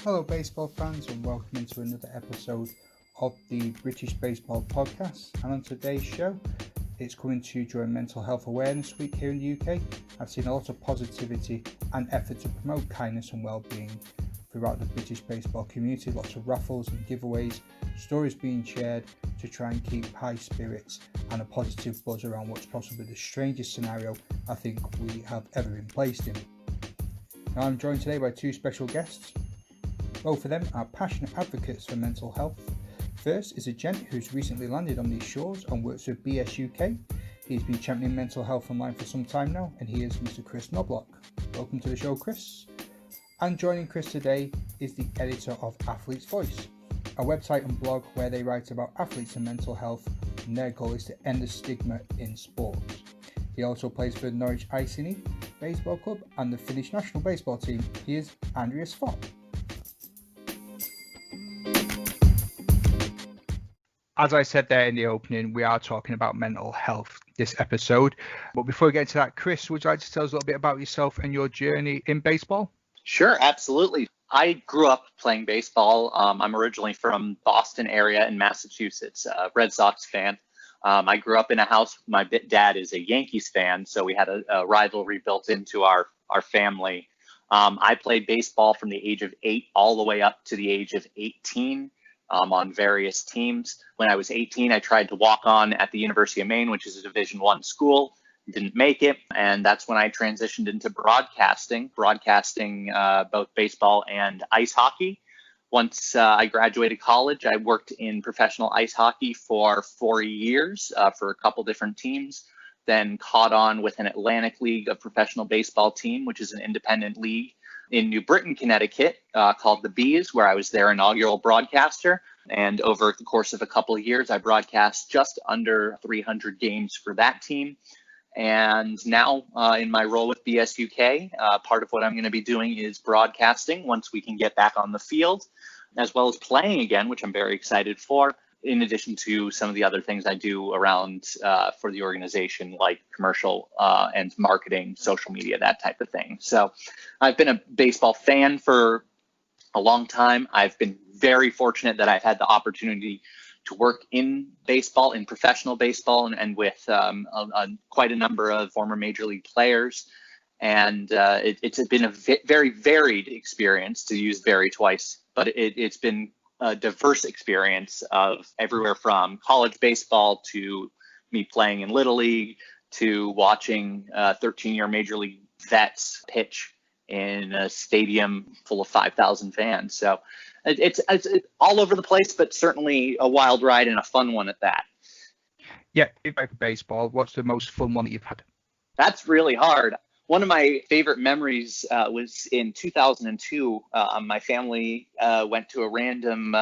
Hello baseball fans and welcome into another episode of the British Baseball Podcast, and on today's show it's coming to you during Mental Health Awareness Week here in the UK. I've seen a lot of positivity and effort to promote kindness and well-being throughout the British baseball community, lots of raffles and giveaways, stories being shared to try and keep high spirits and a positive buzz around what's possibly the strangest scenario I think we have ever been placed in. Now I'm joined today by two special guests. Both of them are passionate advocates for mental health. First is a gent who's recently landed on these shores and works with BSUK. He's been championing mental health online for some time now, and he is Mr. Chris Knoblock. Welcome to the show, Chris. And joining Chris today is the editor of Athlete's Voice, a website and blog where they write about athletes and mental health, and their goal is to end the stigma in sports. He also plays for the Norwich Iceni Baseball Club and the Finnish national baseball team. He is Andreas Fopp. As I said there in the opening, we are talking about mental health this episode. But before we get into that, Chris, would you like to tell us a little bit about yourself and your journey in baseball? Sure, absolutely. I grew up playing baseball. I'm originally from Boston area in Massachusetts, a Red Sox fan. I grew up in a house. My dad is a Yankees fan, so we had a rivalry built into our family. I played baseball from the age of 8 all the way up to the age of 18. On various teams. When I was 18, I tried to walk on at the University of Maine, which is a Division I school. Didn't make it, and that's when I transitioned into broadcasting both baseball and ice hockey. Once I graduated college, I worked in professional ice hockey for 4 years for a couple different teams, then caught on with an Atlantic League of professional baseball team, which is an independent league in New Britain, Connecticut, called the Bees, where I was their inaugural broadcaster. And over the course of a couple of years, I broadcast just under 300 games for that team. And now in my role with BSUK, part of what I'm going to be doing is broadcasting once we can get back on the field, as well as playing again, which I'm very excited for, in addition to some of the other things I do around for the organization, like commercial and marketing, social media, that type of thing. So I've been a baseball fan for a long time. I've been very fortunate that I've had the opportunity to work in baseball, in professional baseball, and with quite a number of former major league players. And it's been a very varied experience, to use very twice, but it's been a diverse experience of everywhere from college baseball to me playing in Little League to watching 13-year major league vets pitch in a stadium full of 5,000 fans. So it's all over the place, but certainly a wild ride and a fun one at that. Yeah, if I for baseball, what's the most fun one that you've had? That's really hard. One of my favorite memories was in 2002. My family went to a random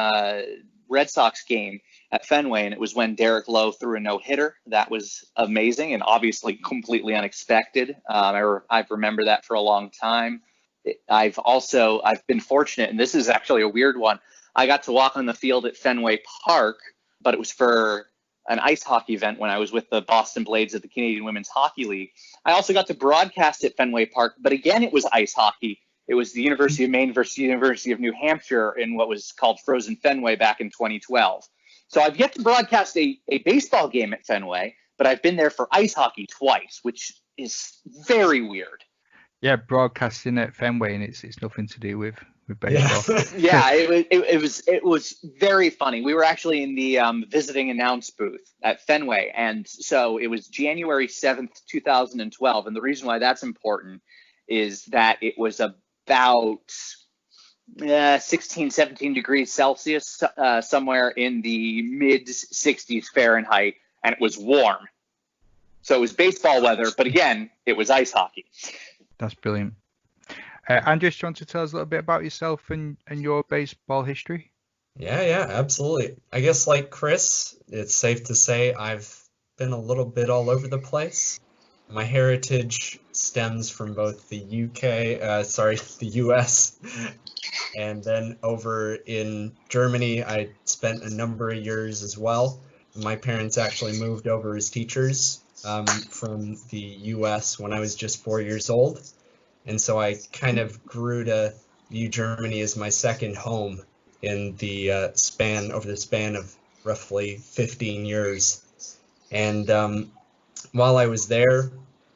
Red Sox game at Fenway, and it was when Derek Lowe threw a no-hitter. That was amazing and obviously completely unexpected. I remember that for a long time. I've been fortunate, and this is actually a weird one. I got to walk on the field at Fenway Park, but it was for an ice hockey event when I was with the Boston Blades of the Canadian Women's Hockey League. I also got to broadcast at Fenway Park, but again, it was ice hockey. It was the University of Maine versus the University of New Hampshire in what was called Frozen Fenway back in 2012. So I've yet to broadcast a baseball game at Fenway, but I've been there for ice hockey twice, which is very weird. Yeah, broadcasting at Fenway, and it's nothing to do with baseball. Yeah, it was very funny. We were actually in the visiting announce booth at Fenway, and so it was January 7th, 2012. And the reason why that's important is that it was about 16, 17 degrees Celsius, somewhere in the mid 60s Fahrenheit, and it was warm. So it was baseball weather, but again, it was ice hockey. That's brilliant. Andreas, do you want to tell us a little bit about yourself and your baseball history? Yeah, absolutely. I guess like Chris, it's safe to say I've been a little bit all over the place. My heritage stems from both the the US, and then over in Germany, I spent a number of years as well. My parents actually moved over as teachers from the US when I was just 4 years old. And so I kind of grew to view Germany as my second home in the span of roughly 15 years. And while I was there,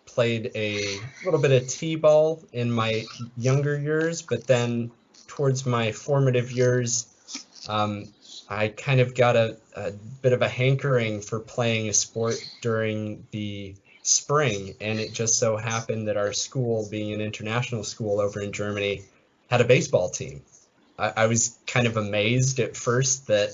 played a little bit of t-ball in my younger years, but then towards my formative years, I kind of got a bit of a hankering for playing a sport during the spring, and it just so happened that our school, being an international school over in Germany, had a baseball team. I was kind of amazed at first that,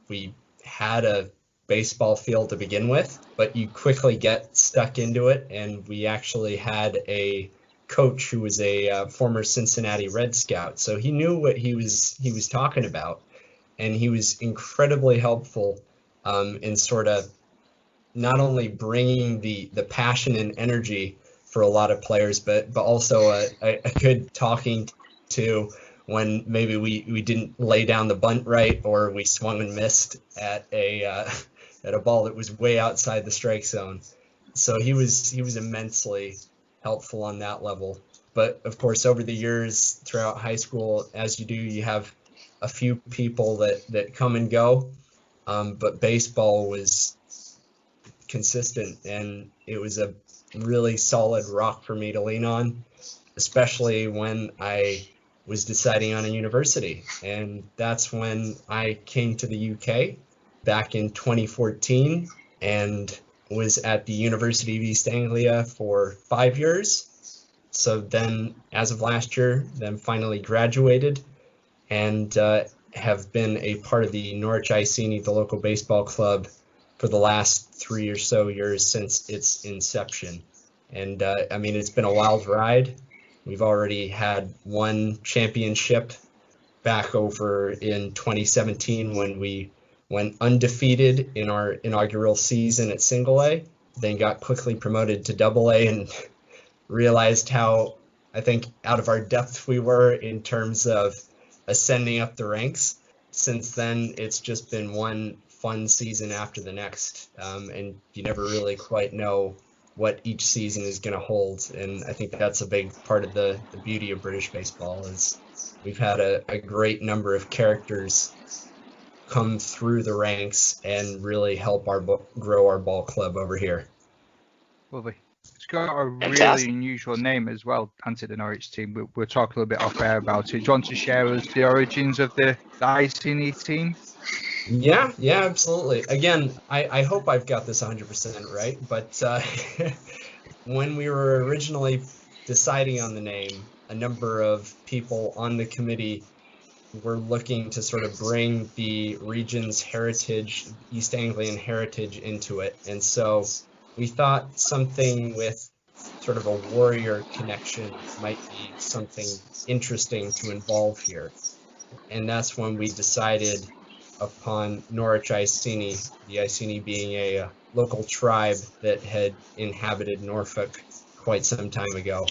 we had a baseball field to begin with, but you quickly get stuck into it, and we actually had a coach who was a former Cincinnati Red Scout, so he knew what he was talking about, and he was incredibly helpful in sort of not only bringing the passion and energy for a lot of players, but also a good talking to when maybe we didn't lay down the bunt right, or we swung and missed at a ball that was way outside the strike zone. So he was immensely helpful on that level. But of course, over the years throughout high school, as you do, you have a few people that come and go. But baseball was consistent, and it was a really solid rock for me to lean on, especially when I was deciding on a university. And that's when I came to the UK back in 2014 and was at the University of East Anglia for 5 years. So then, as of last year, then finally graduated and have been a part of the Norwich Iceni, the local baseball club, for the last 3 or so years since its inception. And it's been a wild ride. We've already had one championship back over in 2017 when we went undefeated in our inaugural season at Single A, then got quickly promoted to Double A, and realized how, I think, out of our depth we were in terms of ascending up the ranks. Since then, it's just been one fun season after the next, and you never really quite know what each season is going to hold. And I think that's a big part of the beauty of British baseball, is we've had a great number of characters come through the ranks and really help grow our ball club over here. Lovely. It's got a Fantastic. really unusual name as well, Anti the Norwich team. We'll talk a little bit off air about it. Do you want to share us the origins of the Iceni team? Yeah, absolutely. Again, I hope I've got this 100% right, but when we were originally deciding on the name, a number of people on the committee were looking to sort of bring the region's heritage, East Anglian heritage, into it. And so we thought something with sort of a warrior connection might be something interesting to involve here. And that's when we decided upon Norwich Iceni, the Iceni being a local tribe that had inhabited Norfolk quite some time ago.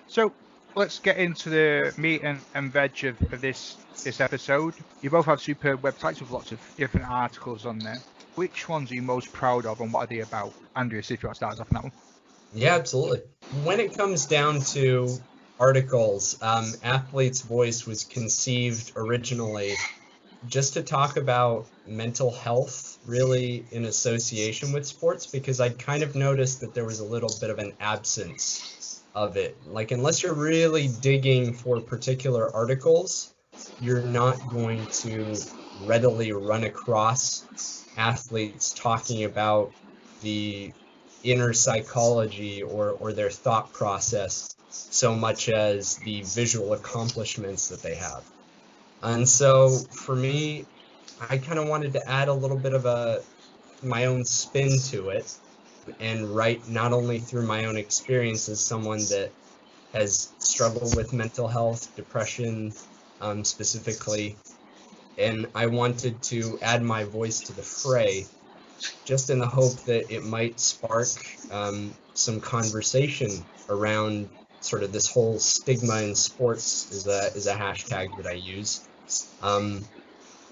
So let's get into the meat and veg of this episode. You both have superb websites with lots of different articles on there. Which ones are you most proud of, and what are they about? Andreas, if you want to start us off on that one. Yeah, absolutely. When it comes down to articles, Athlete's Voice was conceived originally just to talk about mental health, really in association with sports, because I'd kind of noticed that there was a little bit of an absence of it. Like, unless you're really digging for particular articles, you're not going to readily run across athletes talking about the inner psychology or their thought process so much as the visual accomplishments that they have. And so for me, I kind of wanted to add a little bit of my own spin to it, and write not only through my own experience as someone that has struggled with mental health, depression specifically, and I wanted to add my voice to the fray, just in the hope that it might spark some conversation around sort of this whole stigma in sports is a hashtag that I use,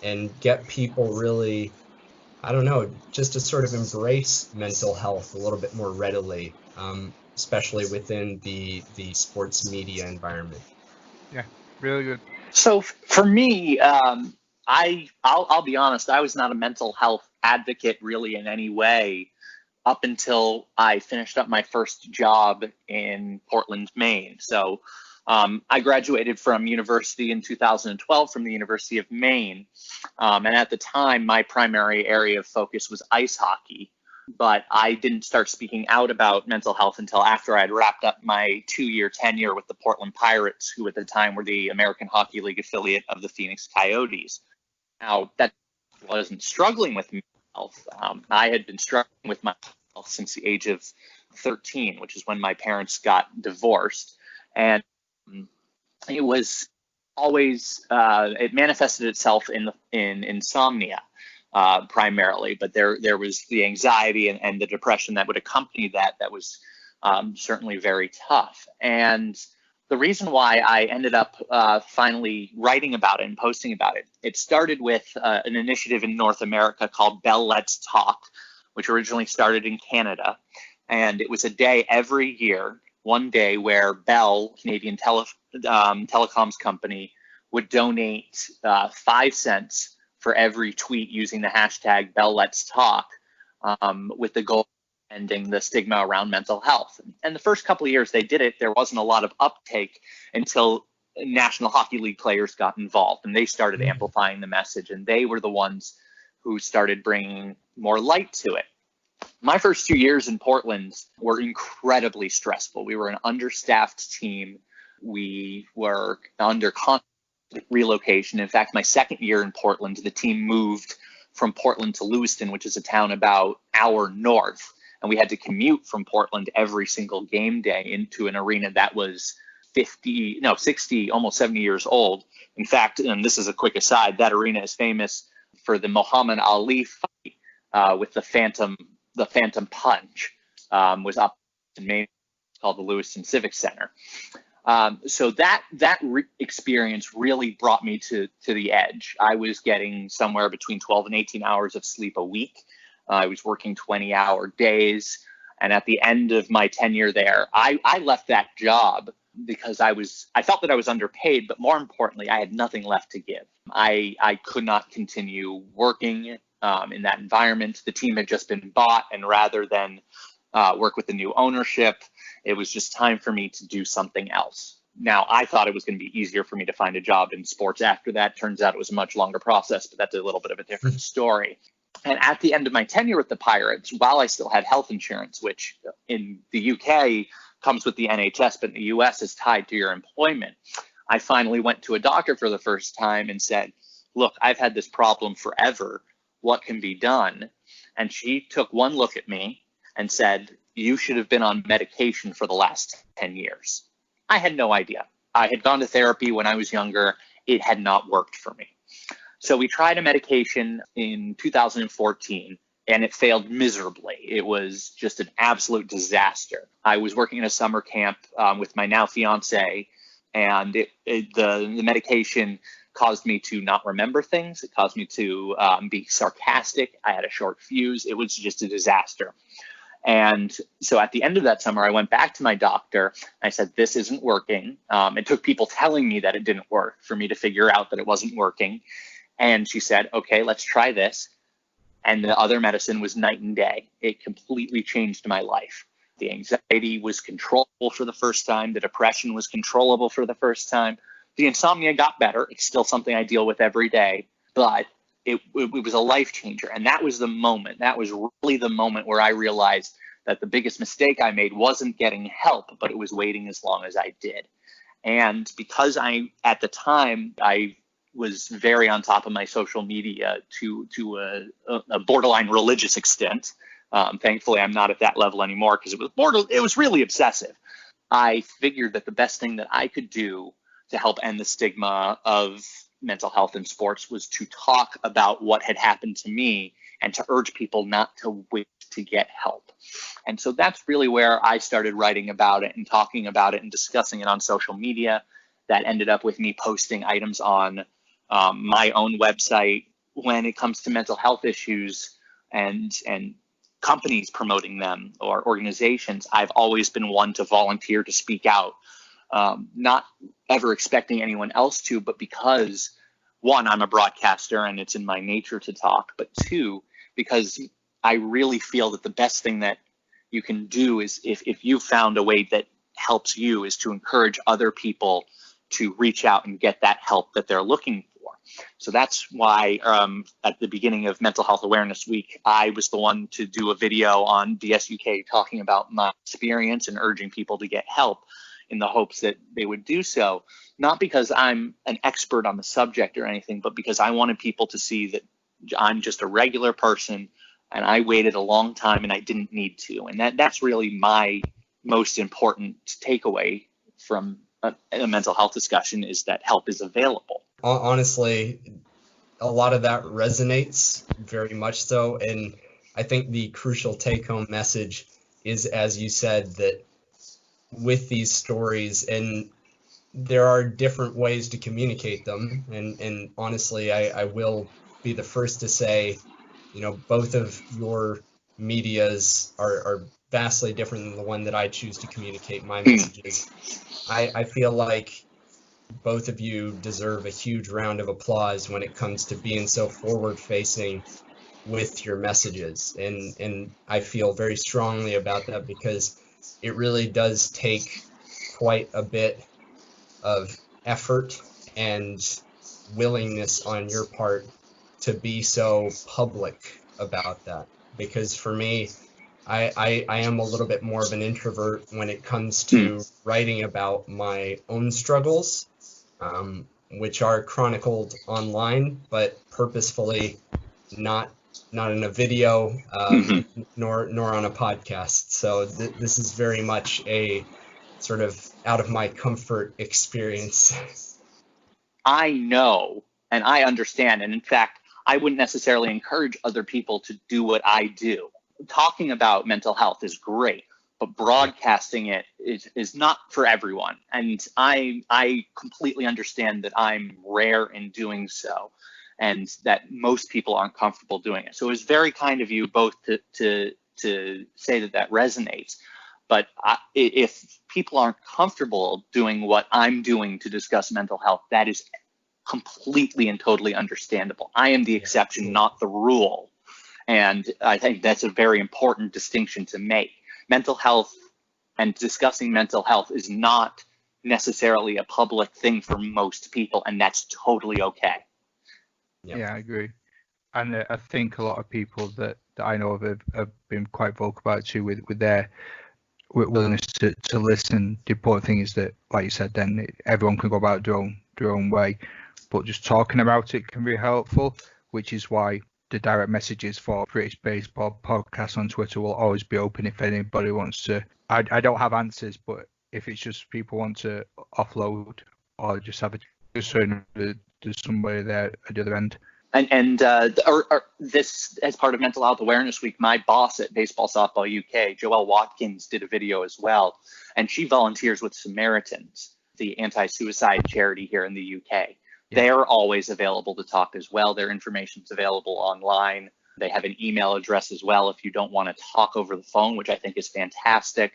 and get people really, I don't know, just to sort of embrace mental health a little bit more readily, especially within the sports media environment. Yeah, Really good. So for me, I'll be honest, I was not a mental health advocate really in any way up until I finished up my first job in Portland, Maine. So I graduated from university in 2012 from the University of Maine. And at the time, my primary area of focus was ice hockey. But I didn't start speaking out about mental health until after I'd wrapped up my 2-year tenure with the Portland Pirates, who at the time were the American Hockey League affiliate of the Phoenix Coyotes. Now, that wasn't struggling with mental health. I had been struggling with my health since the age of 13, which is when my parents got divorced. And it was always, it manifested itself in insomnia. Primarily, but there was the anxiety and the depression that would accompany that was certainly very tough. And the reason why I ended up finally writing about it and posting about it, it started with an initiative in North America called Bell Let's Talk, which originally started in Canada. And it was a day every year, one day where Bell, Canadian telecoms company, would donate 5 cents for every tweet using the hashtag Bell Let's Talk, with the goal of ending the stigma around mental health. And the first couple of years they did it, there wasn't a lot of uptake until National Hockey League players got involved and they started amplifying the message, and they were the ones who started bringing more light to it. My first 2 years in Portland were incredibly stressful. We were an understaffed team. We were under constant relocation. In fact, my second year in Portland, the team moved from Portland to Lewiston, which is a town about an hour north. And we had to commute from Portland every single game day into an arena that was 60, almost 70 years old. In fact, and this is a quick aside, that arena is famous for the Muhammad Ali fight with the Phantom Punch, was up in Maine, called the Lewiston Civic Center. So that experience really brought me to the edge. I was getting somewhere between 12 and 18 hours of sleep a week. I was working 20-hour days. And at the end of my tenure there, I left that job because I felt that I was underpaid, but more importantly, I had nothing left to give. I could not continue working in that environment. The team had just been bought, and rather than work with the new ownership, it was just time for me to do something else. Now, I thought it was going to be easier for me to find a job in sports after that. Turns out it was a much longer process, but that's a little bit of a different story. And at the end of my tenure with the Pirates, while I still had health insurance, which in the UK comes with the NHS, but in the US is tied to your employment, I finally went to a doctor for the first time and said, look, I've had this problem forever. What can be done? And she took one look at me and said, you should have been on medication for the last 10 years. I had no idea. I had gone to therapy when I was younger. It had not worked for me. So we tried a medication in 2014, and it failed miserably. It was just an absolute disaster. I was working in a summer camp with my now fiance, and the medication caused me to not remember things. It caused me to be sarcastic. I had a short fuse. It was just a disaster. And so at the end of that summer, I went back to my doctor. I said, this isn't working. It took people telling me that it didn't work for me to figure out that it wasn't working. And she said, okay, let's try this. And the other medicine was night and day. It completely changed my life. The anxiety was controllable for the first time. The depression was controllable for the first time. The insomnia got better. It's still something I deal with every day, but it was a life changer. And that was the moment. That was really the moment where I realized that the biggest mistake I made wasn't getting help, but it was waiting as long as I did. And because at the time, I was very on top of my social media to a borderline religious extent. Thankfully, I'm not at that level anymore because it was really obsessive. I figured that the best thing that I could do to help end the stigma of mental health in sports was to talk about what had happened to me and to urge people not to wait to get help. And so that's really where I started writing about it and talking about it and discussing it on social media. That ended up with me posting items on my own website when it comes to mental health issues and companies promoting them or organizations. I've always been one to volunteer to speak out not ever expecting anyone else to, but because, one, I'm a broadcaster and it's in my nature to talk, but two, because I really feel that the best thing that you can do is, if you found a way that helps you, is to encourage other people to reach out and get that help that they're looking for. So that's why at the beginning of Mental Health Awareness Week, I was the one to do a video on DSUK talking about my experience and urging people to get help, in the hopes that they would do so, not because I'm an expert on the subject or anything, but because I wanted people to see that I'm just a regular person and I waited a long time and I didn't need to. And that's really my most important takeaway from a mental health discussion, is that help is available. Honestly, a lot of that resonates very much so. And I think the crucial take-home message is, as you said, that with these stories, and there are different ways to communicate them. And honestly, I will be the first to say, both of your medias are vastly different than the one that I choose to communicate my messages. I feel like both of you deserve a huge round of applause when it comes to being so forward-facing with your messages. And I feel very strongly about that, because it really does take quite a bit of effort and willingness on your part to be so public about that. Because for me, I am a little bit more of an introvert when it comes to writing about my own struggles, which are chronicled online, but purposefully not in a video, nor on a podcast. So this is very much a sort of out of my comfort experience. I know and I understand, and in fact, I wouldn't necessarily encourage other people to do what I do. Talking about mental health is great, but broadcasting it is not for everyone. And I completely understand that I'm rare in doing so, and that most people aren't comfortable doing it. So it was very kind of you both to say that resonates. But if people aren't comfortable doing what I'm doing to discuss mental health, that is completely and totally understandable. I am the exception, not the rule. And I think that's a very important distinction to make. Mental health and discussing mental health is not necessarily a public thing for most people, and that's totally okay. Yeah, I agree. And I think a lot of people that I know of have been quite vocal about it too, with their willingness to listen. The important thing is that, like you said, then everyone can go about their own way, but just talking about it can be helpful, which is why the direct messages for British Baseball Podcast on Twitter will always be open if anybody wants to. I don't have answers, but if it's just people want to offload or just have just so there's somebody there at the other end. And this, as part of Mental Health Awareness Week, my boss at Baseball Softball UK, Joelle Watkins, did a video as well. And she volunteers with Samaritans, the anti-suicide charity here in the UK. Yeah. They're always available to talk as well. Their information's available online. They have an email address as well if you don't want to talk over the phone, which I think is fantastic.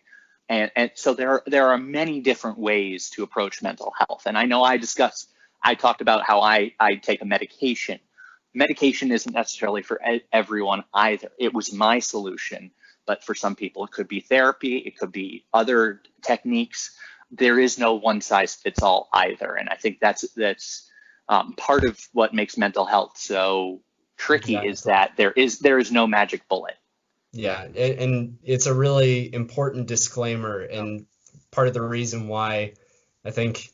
And so there are many different ways to approach mental health. And I know I talked about how I take a medication. Medication isn't necessarily for everyone either. It was my solution, but for some people it could be therapy, it could be other techniques. There is no one size fits all either, and I think that's part of what makes mental health so tricky. Exactly. Is that there is no magic bullet. Yeah, and it's a really important disclaimer, and part of the reason why I think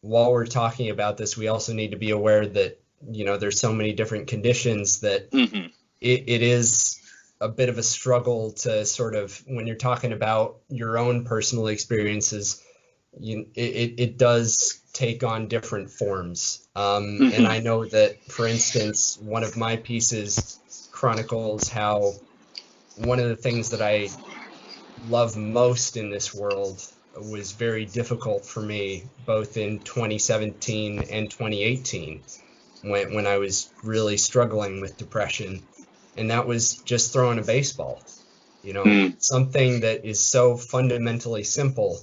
while we're talking about this, we also need to be aware that there's so many different conditions that it is a bit of a struggle to sort of, when you're talking about your own personal experiences, it does take on different forms. And I know that, for instance, one of my pieces chronicles how one of the things that I love most in this world was very difficult for me, both in 2017 and 2018. When I was really struggling with depression, and that was just throwing a baseball, something that is so fundamentally simple,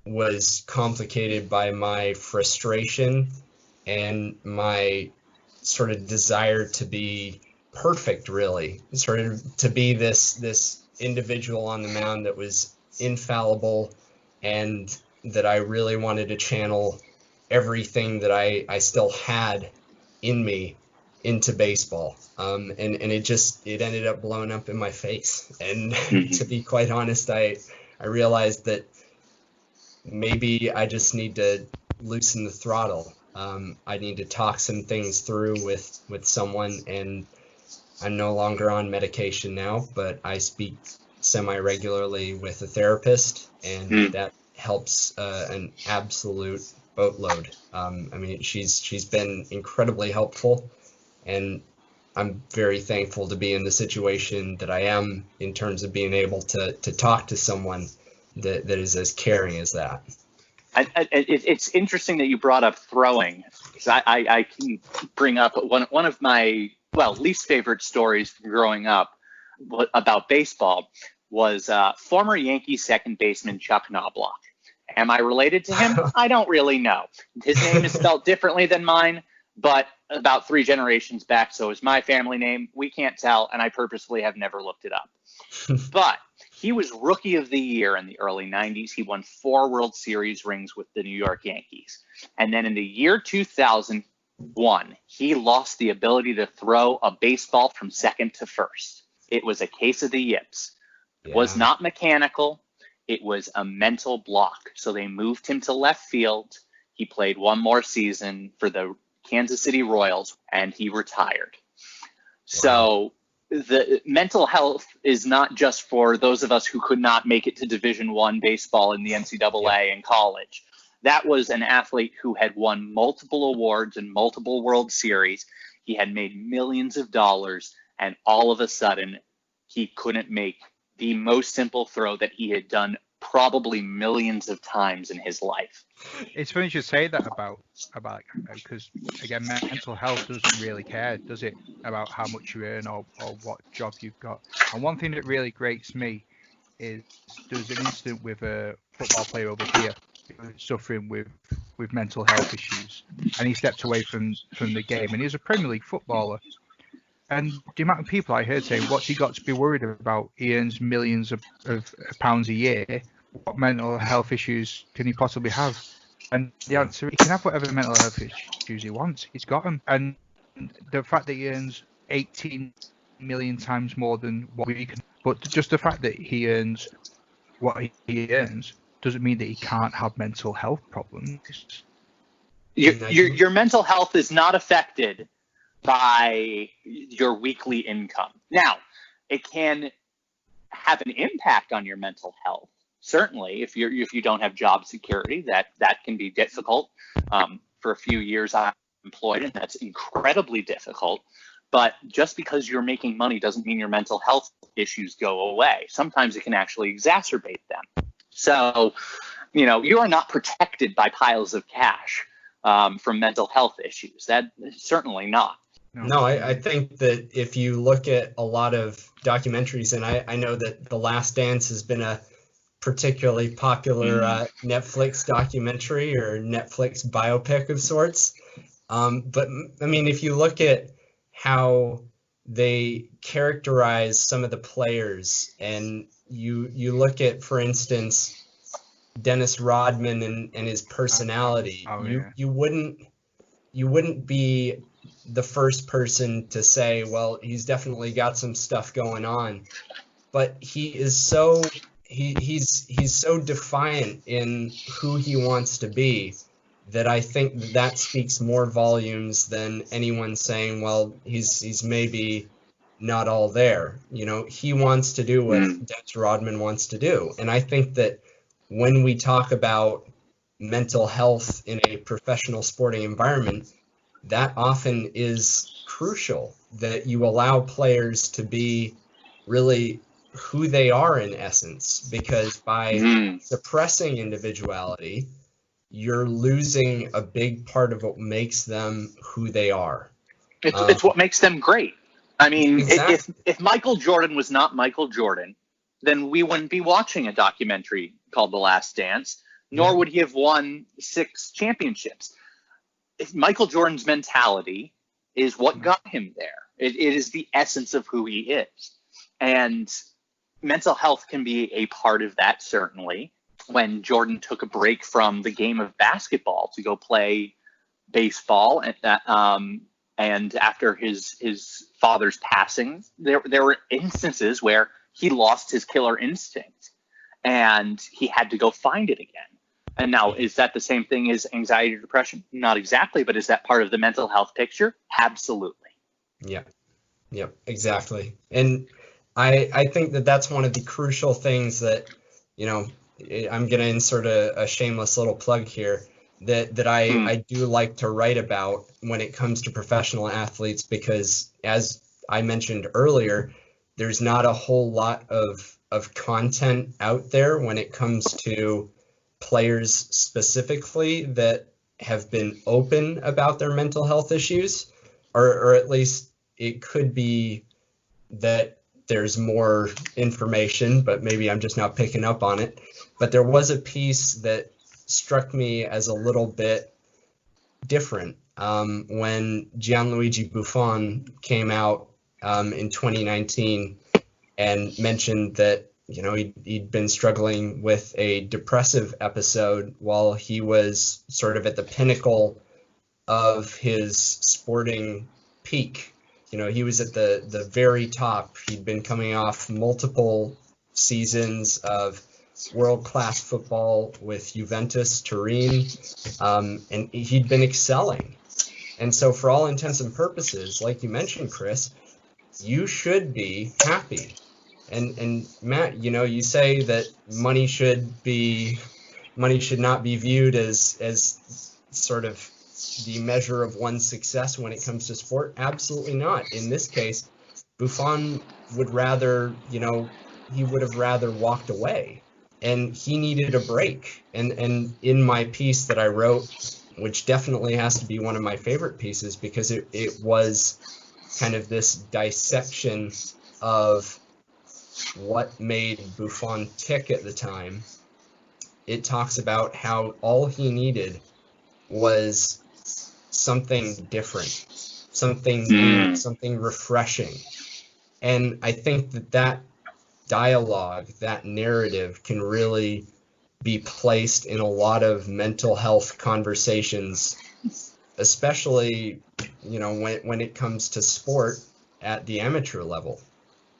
was complicated by my frustration and my sort of desire to be perfect, really, sort of to be this individual on the mound that was infallible, and that I really wanted to channel everything that I still had in me into baseball. And it ended up blowing up in my face. And to be quite honest, I realized that maybe I just need to loosen the throttle. I need to talk some things through with someone, and I'm no longer on medication now, but I speak semi-regularly with a therapist, and that helps an absolute boatload. I mean, she's been incredibly helpful, and I'm very thankful to be in the situation that I am in terms of being able to talk to someone that is as caring as that. It's interesting that you brought up throwing, because I can bring up one of my least favorite stories from growing up about baseball was former Yankee second baseman Chuck Knoblock. Am I related to him? I don't really know. His name is spelled differently than mine, but about 3 generations back, so is my family name. We can't tell, and I purposefully have never looked it up. But he was Rookie of the Year in the early 90s. He won 4 World Series rings with the New York Yankees. And then in the year 2001, he lost the ability to throw a baseball from second to first. It was a case of the yips. It was not mechanical. It was a mental block. So they moved him to left field. He played 1 more season for the Kansas City Royals, and he retired. So the mental health is not just for those of us who could not make it to Division I baseball in the NCAA in college. That was an athlete who had won multiple awards and multiple World Series. He had made millions of dollars, and all of a sudden, he couldn't make the most simple throw that he had done probably millions of times in his life. It's funny you should say that about because again, mental health doesn't really care, does it, about how much you earn or what job you've got. And one thing that really grates me is there's an incident with a football player over here who was suffering with mental health issues, and he stepped away from the game, and he was a Premier League footballer. And the amount of people I heard saying, what's he got to be worried about? He earns millions of pounds a year. What mental health issues can he possibly have? And the answer, he can have whatever mental health issues he wants. He's got them. And the fact that he earns 18 million times more than what we can, but just the fact that he earns what he earns doesn't mean that he can't have mental health problems. Your mental health is not affected by your weekly income. Now, it can have an impact on your mental health. Certainly, if you don't have job security, that can be difficult. For a few years, I'm employed, and that's incredibly difficult. But just because you're making money doesn't mean your mental health issues go away. Sometimes it can actually exacerbate them. So, you are not protected by piles of cash from mental health issues. That certainly not. No, I think that if you look at a lot of documentaries, and I know that The Last Dance has been a particularly popular Netflix documentary or Netflix biopic of sorts. But I mean, if you look at how they characterize some of the players, and you look at, for instance, Dennis Rodman and his personality, you wouldn't be the first person to say, well, he's definitely got some stuff going on, but he is so he's so defiant in who he wants to be that I think that speaks more volumes than anyone saying, well, he's maybe not all there. He wants to do what Dennis Rodman wants to do. And I think that when we talk about mental health in a professional sporting environment, that often is crucial, that you allow players to be really who they are in essence, because by suppressing individuality, you're losing a big part of what makes them who they are. It's what makes them great. I mean, exactly. if Michael Jordan was not Michael Jordan, then we wouldn't be watching a documentary called The Last Dance. nor would he have won 6 championships. Michael Jordan's mentality is what got him there. It is the essence of who he is. And mental health can be a part of that, certainly. When Jordan took a break from the game of basketball to go play baseball, and after his father's passing, there were instances where he lost his killer instinct and he had to go find it again. And now, is that the same thing as anxiety or depression? Not exactly, but is that part of the mental health picture? Absolutely. Yeah, exactly. And I think that that's one of the crucial things that, I'm going to insert a shameless little plug here, that I do like to write about when it comes to professional athletes, because as I mentioned earlier, there's not a whole lot of content out there when it comes to players specifically that have been open about their mental health issues, or at least it could be that there's more information, but maybe I'm just not picking up on it. But there was a piece that struck me as a little bit different when Gianluigi Buffon came out in 2019 and mentioned that he'd been struggling with a depressive episode while he was sort of at the pinnacle of his sporting peak. He was at the very top. He'd been coming off multiple seasons of world-class football with Juventus Turin, and he'd been excelling. And so for all intents and purposes, like you mentioned, Chris, you should be happy. And Matt, you say that money should not be viewed as sort of the measure of one's success when it comes to sport. Absolutely not. In this case, Buffon would rather, he would have rather walked away, and he needed a break. And in my piece that I wrote, which definitely has to be one of my favorite pieces because it was kind of this dissection of what made Buffon tick at the time. It talks about how all he needed was something different, something new, something refreshing. And I think that dialogue, that narrative can really be placed in a lot of mental health conversations, especially, when it comes to sport at the amateur level.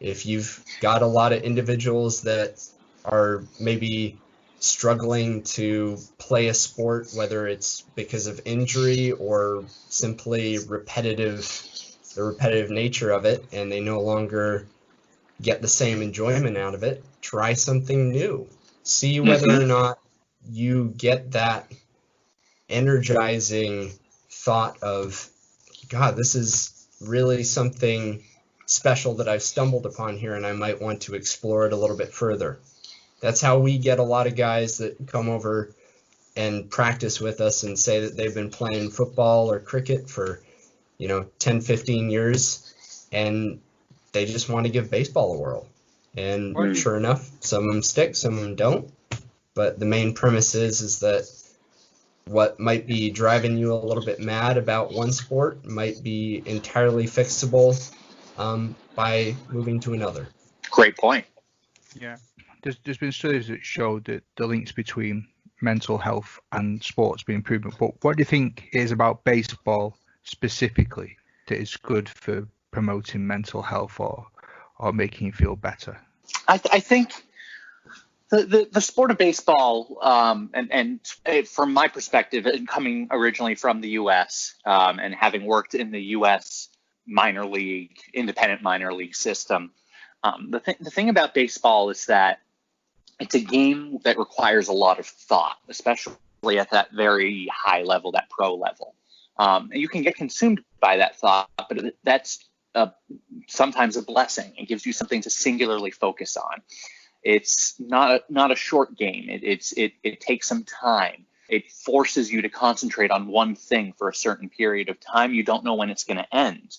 If you've got a lot of individuals that are maybe struggling to play a sport, whether it's because of injury or simply the repetitive nature of it, and they no longer get the same enjoyment out of it, try something new. See whether or not you get that energizing thought of, God, this is really something special that I've stumbled upon here, and I might want to explore it a little bit further. That's how we get a lot of guys that come over and practice with us and say that they've been playing football or cricket for 10, 15 years, and they just want to give baseball a whirl. And sure enough, some of them stick, some of them don't. But the main premise is that what might be driving you a little bit mad about one sport might be entirely fixable by moving to another. Great point. Yeah. There's been studies that show that the links between mental health and sports being proven. But what do you think is about baseball specifically that is good for promoting mental health or making you feel better? I think the sport of baseball, and from my perspective, and coming originally from the U.S. And having worked in the U.S. independent minor league system, the thing about baseball is that it's a game that requires a lot of thought, especially at that very high level, that pro level. And you can get consumed by that thought, but that's sometimes a blessing. It gives you something to singularly focus on. It's not a short game. It takes some time. It forces you to concentrate on one thing for a certain period of time. You don't know when it's going to end,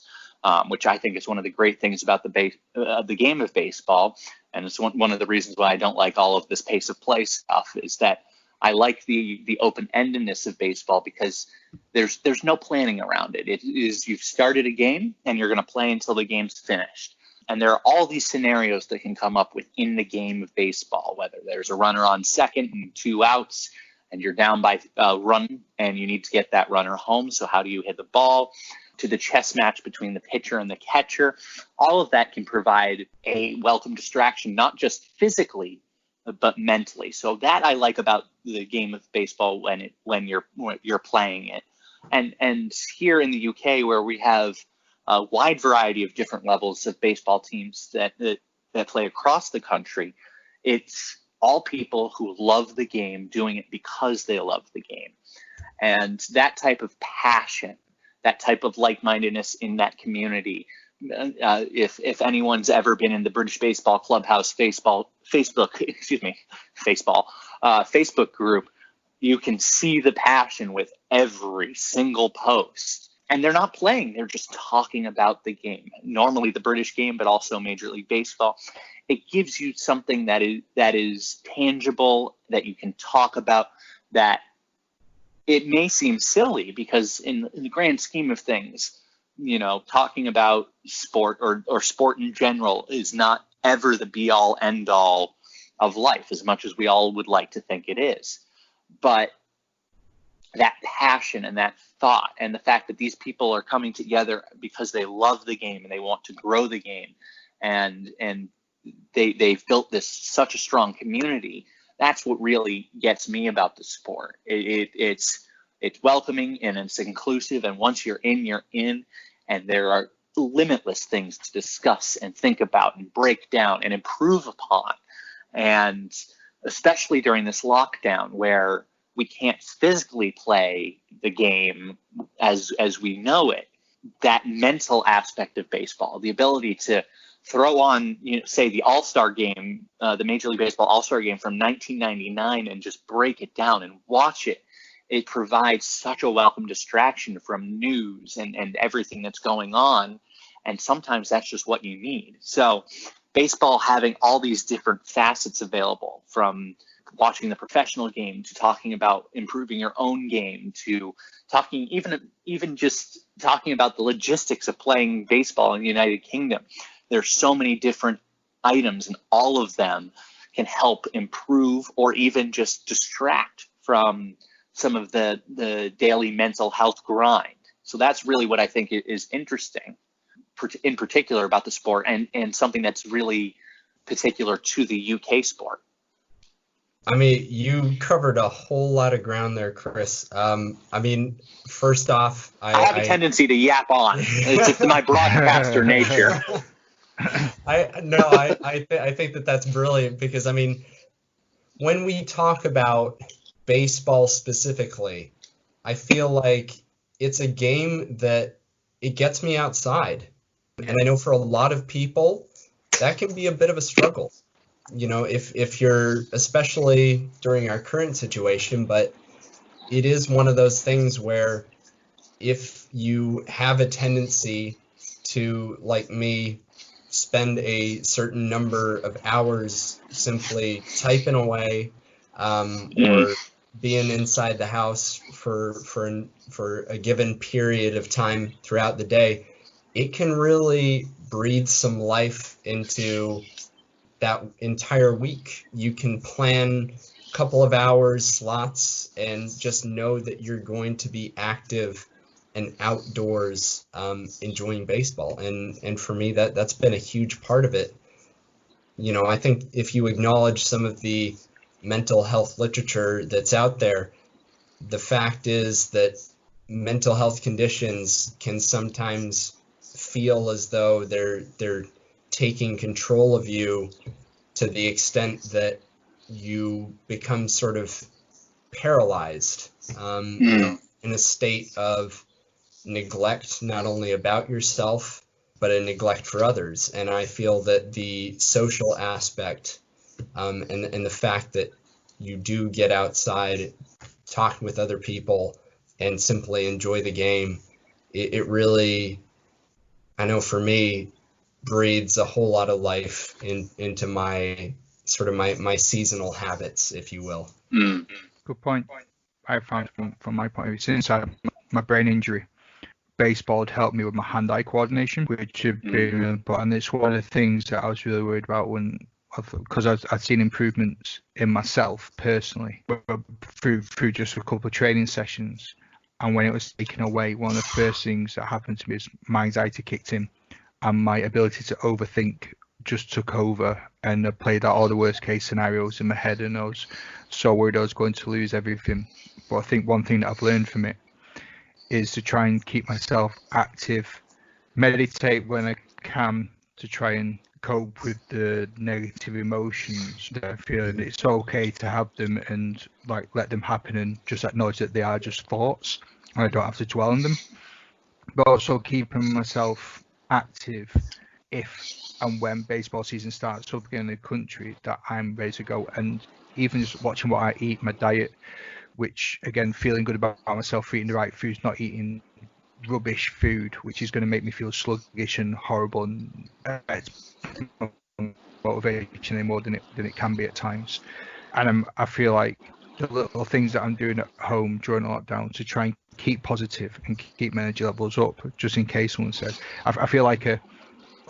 which I think is one of the great things about the game of baseball. And it's one of the reasons why I don't like all of this pace of play stuff, is that I like the open-endedness of baseball because there's no planning around it. It is, you've started a game and you're going to play until the game's finished. And there are all these scenarios that can come up within the game of baseball, whether there's a runner on second and 2 outs and you're down by a run and you need to get that runner home. So how do you hit the ball? To the chess match between the pitcher and the catcher. All of that can provide a welcome distraction, not just physically, but mentally. So that I like about the game of baseball when you're playing it. And here in the UK, where we have a wide variety of different levels of baseball teams that play across the country, it's all people who love the game doing it because they love the game. And that type of passion, that type of like-mindedness in that community, if anyone's ever been in the British Baseball Clubhouse Facebook group, you can see the passion with every single post. And they're not playing, they're just talking about the game. Normally the British game, but also Major League Baseball. It gives you something that is tangible, that you can talk about, that it may seem silly because in the grand scheme of things, talking about sport or sport in general is not ever the be all end all of life, as much as we all would like to think it is. But that passion and that thought and the fact that these people are coming together because they love the game and they want to grow the game, and they've built this such a strong community, that's what really gets me about the sport. It's welcoming and it's inclusive, and once you're in, you're in, and there are limitless things to discuss and think about and break down and improve upon. And especially during this lockdown where we can't physically play the game as we know it, that mental aspect of baseball, the ability to throw on, say the All-Star game, the Major League Baseball All-Star game from 1999 and just break it down and watch it. It provides such a welcome distraction from news and everything that's going on. And sometimes that's just what you need. So baseball having all these different facets available, from watching the professional game to talking about improving your own game to talking even just talking about the logistics of playing baseball in the United Kingdom. There's so many different items, and all of them can help improve or even just distract from some of the daily mental health grind. So that's really what I think is interesting in particular about the sport, and something that's really particular to the UK sport. I mean, you covered a whole lot of ground there, Chris. I mean, first off, I have a tendency to yap on. It's my broadcaster nature. I think that's brilliant, because I mean, when we talk about baseball specifically, I feel like it's a game that it gets me outside. And I know for a lot of people, that can be a bit of a struggle, if you're, especially during our current situation, but it is one of those things where if you have a tendency to, like me, spend a certain number of hours simply typing away, or being inside the house for a given period of time throughout the day, it can really breathe some life into that entire week. You can plan a couple of hours slots and just know that you're going to be active and outdoors, enjoying baseball. And for me, that's been a huge part of it. I think if you acknowledge some of the mental health literature that's out there, the fact is that mental health conditions can sometimes feel as though they're taking control of you, to the extent that you become sort of paralyzed, in a state of neglect, not only about yourself, but a neglect for others. And I feel that the social aspect, and the fact that you do get outside, talk with other people, and simply enjoy the game, it really, I know for me, breathes a whole lot of life into my sort of my seasonal habits, if you will. Good point. I found from my point of view, since I had my brain injury, baseball had helped me with my hand-eye coordination, which have been really important. It's one of the things that I was really worried about because I'd seen improvements in myself personally through just a couple of training sessions. And when it was taken away, one of the first things that happened to me is my anxiety kicked in, and my ability to overthink just took over, and I played out all the worst case scenarios in my head, and I was so worried I was going to lose everything. But I think one thing that I've learned from it is to try and keep myself active, meditate when I can to try and cope with the negative emotions that I feel. And it's okay to have them and like let them happen, and just acknowledge that they are just thoughts and I don't have to dwell on them. But also keeping myself active if and when baseball season starts up again in the country, that I'm ready to go. And even just watching what I eat, my diet, which again, feeling good about myself, eating the right foods, not eating rubbish food, which is going to make me feel sluggish and horrible, and motivation anymore than it can be at times. And I feel like the little things that I'm doing at home during lockdown to try and keep positive and keep my energy levels up, just in case someone says, I feel like a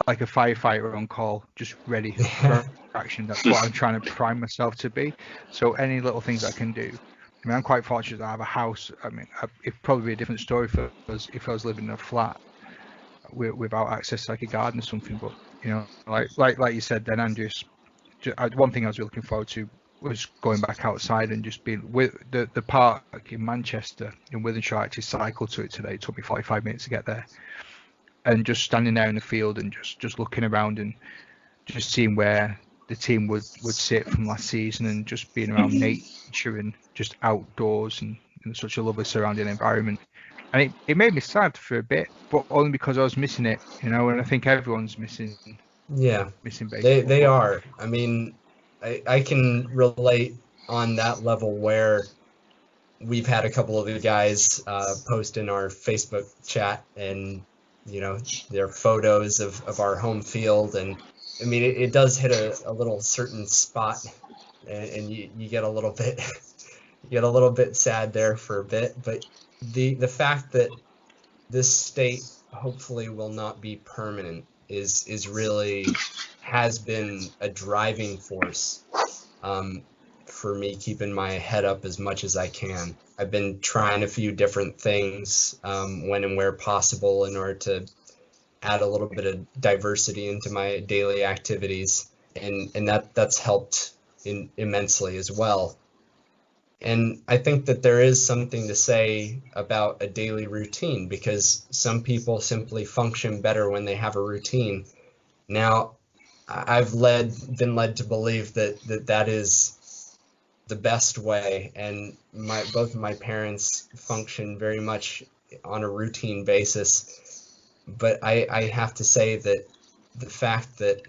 firefighter on call, just ready for action. That's what I'm trying to prime myself to be. So any little things I can do. I mean, I'm quite fortunate that I have a house. I mean, it'd probably be a different story for us if I was living in a flat without access to like a garden or something. But you know, like you said, then Andreas, one thing I was really looking forward to was going back outside and just being with the park in Manchester in Wythenshawe. I actually cycled to it today. It took me 45 minutes to get there, and just standing there in the field and just looking around and just seeing where the team would sit from last season, and just being around nature and just outdoors and in such a lovely surrounding environment. And it made me sad for a bit, but only because I was missing it, you know, and I think everyone's missing baseball. They are. I mean, I can relate on that level where we've had a couple of the guys post in our Facebook chat, and you know, their photos of our home field, and I mean, it does hit a little certain spot, and you get a little bit sad there for a bit. But the fact that this state hopefully will not be permanent is really has been a driving force for me keeping my head up as much as I can. I've been trying a few different things when and where possible in order to add a little bit of diversity into my daily activities, and that's helped immensely as well. And I think that there is something to say about a daily routine, because some people simply function better when they have a routine. Now, I've been led to believe that is the best way, and both of my parents function very much on a routine basis. But I have to say that the fact that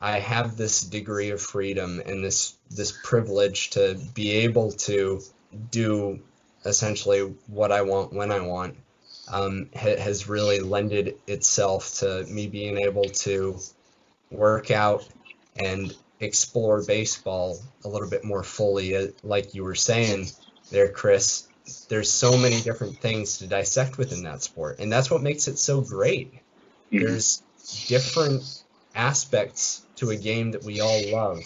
I have this degree of freedom and this privilege to be able to do essentially what I want when I want has really lended itself to me being able to work out and explore baseball a little bit more fully. Like you were saying there, Chris, there's so many different things to dissect within that sport, and that's what makes it so great. There's different aspects to a game that we all love,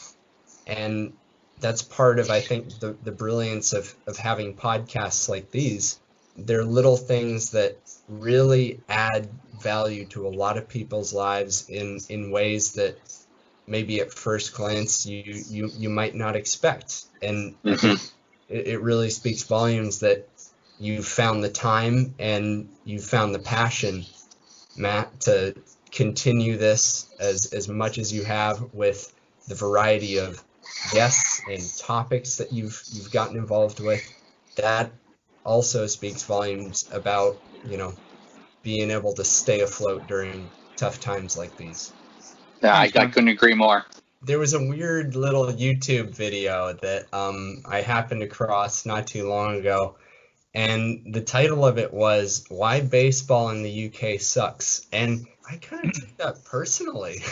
and that's part of, I think, the brilliance of having podcasts like these. They're little things that really add value to a lot of people's lives in ways that maybe at first glance you might not expect. And I think it really speaks volumes that you found the time and you found the passion, Matt, to continue this as much as you have, with the variety of guests and topics that you've gotten involved with. That also speaks volumes about, you know, being able to stay afloat during tough times like these. Yeah, I couldn't agree more. There was a weird little YouTube video that I happened across not too long ago, and the title of it was "Why Baseball in the UK Sucks." And I kind of took that personally.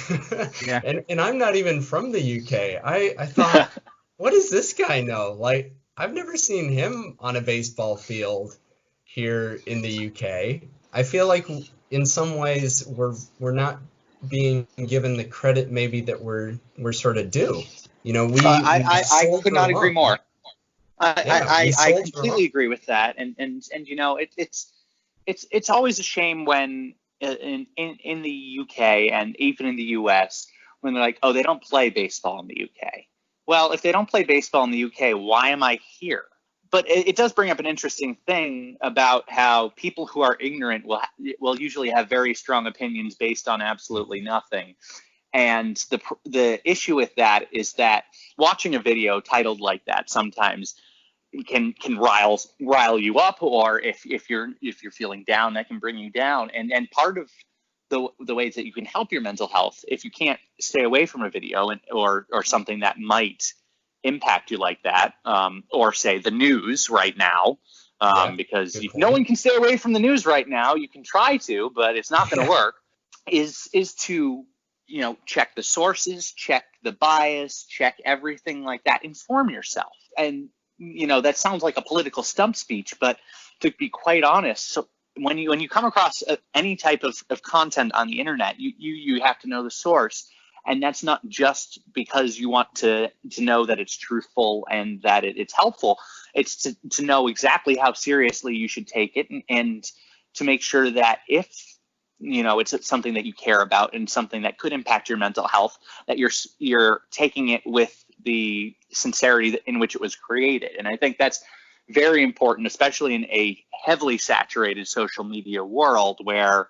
Yeah. And I'm not even from the UK. I thought, what does this guy know? Like, I've never seen him on a baseball field here in the UK. I feel like in some ways we're not being given the credit maybe that we're sort of due. You know, we I could soldier not agree on. more. Yeah, we I soldier completely on. agree with that, and you know, it's always a shame when in the UK and even in the US when they're like, oh, they don't play baseball in the UK. Well, if they don't play baseball in the UK, why am I here? But it does bring up an interesting thing about how people who are ignorant will usually have very strong opinions based on absolutely nothing. And the issue with that is that watching a video titled like that sometimes can rile you up, or if you're feeling down, that can bring you down. And part of the ways that you can help your mental health, if you can't stay away from a video or something that might impact you like that, or say the news right now, because no one can stay away from the news right now. You can try to, but it's not going to work. Is to, you know, check the sources, check the bias, check everything like that. Inform yourself. And you know, that sounds like a political stump speech, but to be quite honest, so when you come across any type of content on the internet, you have to know the source. And that's not just because you want to know that it's truthful and that it's helpful. It's to know exactly how seriously you should take it, and to make sure that if, you know, it's something that you care about and something that could impact your mental health, that you're taking it with the sincerity in which it was created. And I think that's very important, especially in a heavily saturated social media world where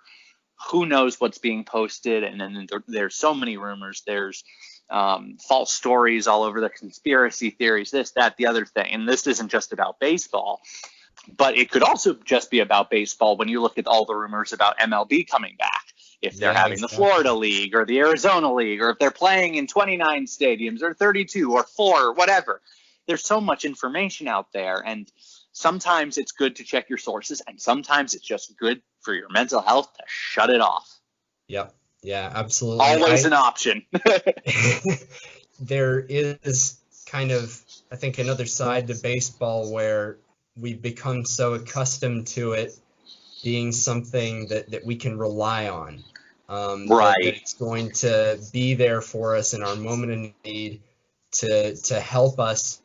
who knows what's being posted, and then there's so many rumors, there's false stories all over, the conspiracy theories, this, that, the other thing. And this isn't just about baseball, but it could also just be about baseball when you look at all the rumors about MLB coming back. If they're having the Florida League or the Arizona League, or if they're playing in 29 stadiums or 32 or 4 or whatever. There's so much information out there, and sometimes it's good to check your sources, and sometimes it's just good for your mental health to shut it off. Yep. Yeah, absolutely. Always an option. There is kind of, I think, another side to baseball where we've become so accustomed to it being something that we can rely on. That it's going to be there for us in our moment of need to help us,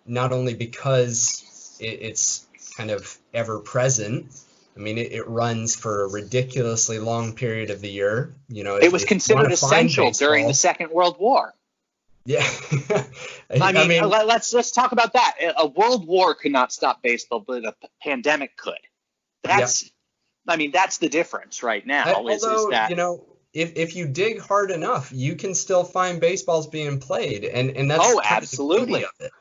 not only because it's kind of ever present. I mean, it runs for a ridiculously long period of the year. You know, it was considered essential during the Second World War. Yeah. I mean, let's talk about that. A world war could not stop baseball, but a pandemic could. I mean, that's the difference right now. Although, you know, if you dig hard enough, you can still find baseballs being played, and that's absolutely the beauty of it.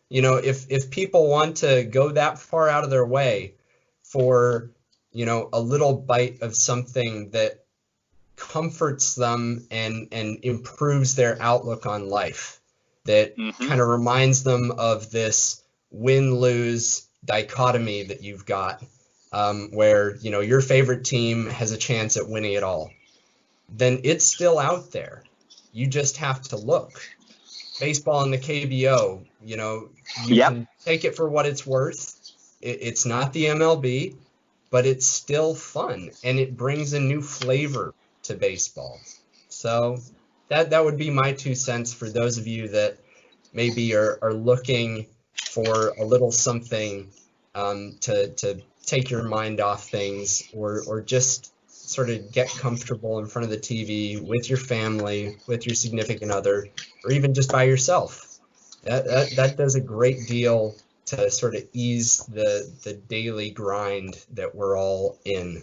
You know, if people want to go that far out of their way for, you know, a little bite of something that comforts them and improves their outlook on life, that kind of reminds them of this win-lose dichotomy that you've got, where, you know, your favorite team has a chance at winning it all, then it's still out there. You just have to look. Baseball in the KBO, you know, you can take it for what it's worth. It's not the MLB, but it's still fun, and it brings a new flavor to baseball. So that would be my 2 cents for those of you that maybe are looking for a little something to take your mind off things, or just sort of get comfortable in front of the TV with your family, with your significant other, or even just by yourself. That does a great deal to sort of ease the daily grind that we're all in.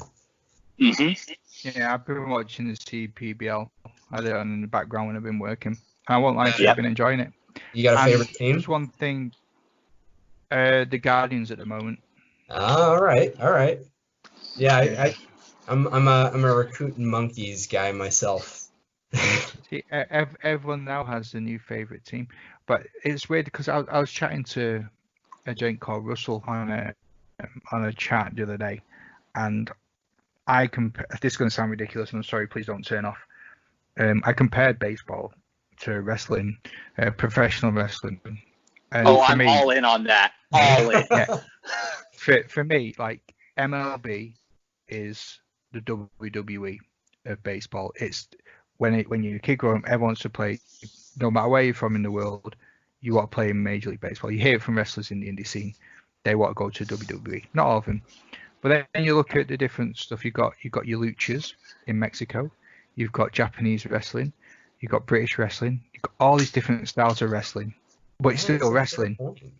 Yeah, I've been watching the CPBL. I had it on in the background when I've been working. I won't lie to you, I've been enjoying it. You got a favorite team? There's one thing, the Guardians at the moment. All right. Yeah, I'm a Rakuten Monkeys guy myself. See, everyone now has a new favorite team, but it's weird because I was chatting to a gent called Russell on a chat the other day, and this is going to sound ridiculous, and I'm sorry, please don't turn off. I compared baseball to wrestling, professional wrestling, And Oh, for I'm me, all in on that. All in. yeah, for me, like MLB is the WWE of baseball. It's when you're a kid growing up, everyone wants to play. No matter where you're from in the world, you want to play in Major League Baseball. You hear it from wrestlers in the indie scene. They want to go to WWE. Not all of them, but then you look at the different stuff. You've got your luchas in Mexico. You've got Japanese wrestling. You've got British wrestling. You've got all these different styles of wrestling, but it's That's still a fair wrestling. point.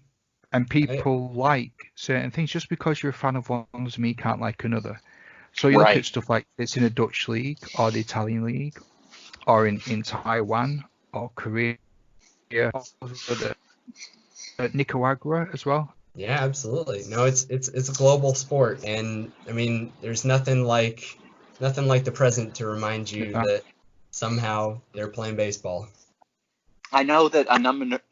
And people like certain things. Just because you're a fan of one doesn't mean you can't like another. So you look at Right. stuff like it's in a Dutch league or the Italian league or in Taiwan or Korea or Nicaragua as well. Yeah, absolutely. No, it's a global sport, and I mean, there's nothing like the present to remind you that somehow they're playing baseball. I know that a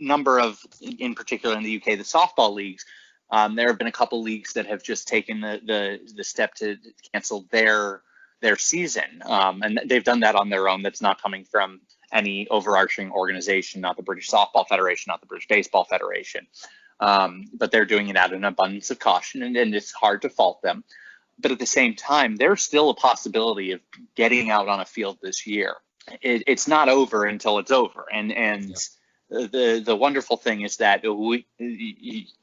number of, in particular in the UK, the softball leagues, there have been a couple leagues that have just taken the step to cancel their season, and they've done that on their own. That's not coming from any overarching organization, not the British Softball Federation, not the British Baseball Federation, but they're doing it out of an abundance of caution, and it's hard to fault them. But at the same time, there's still a possibility of getting out on a field this year. It's not over until it's over, and the wonderful thing is that we,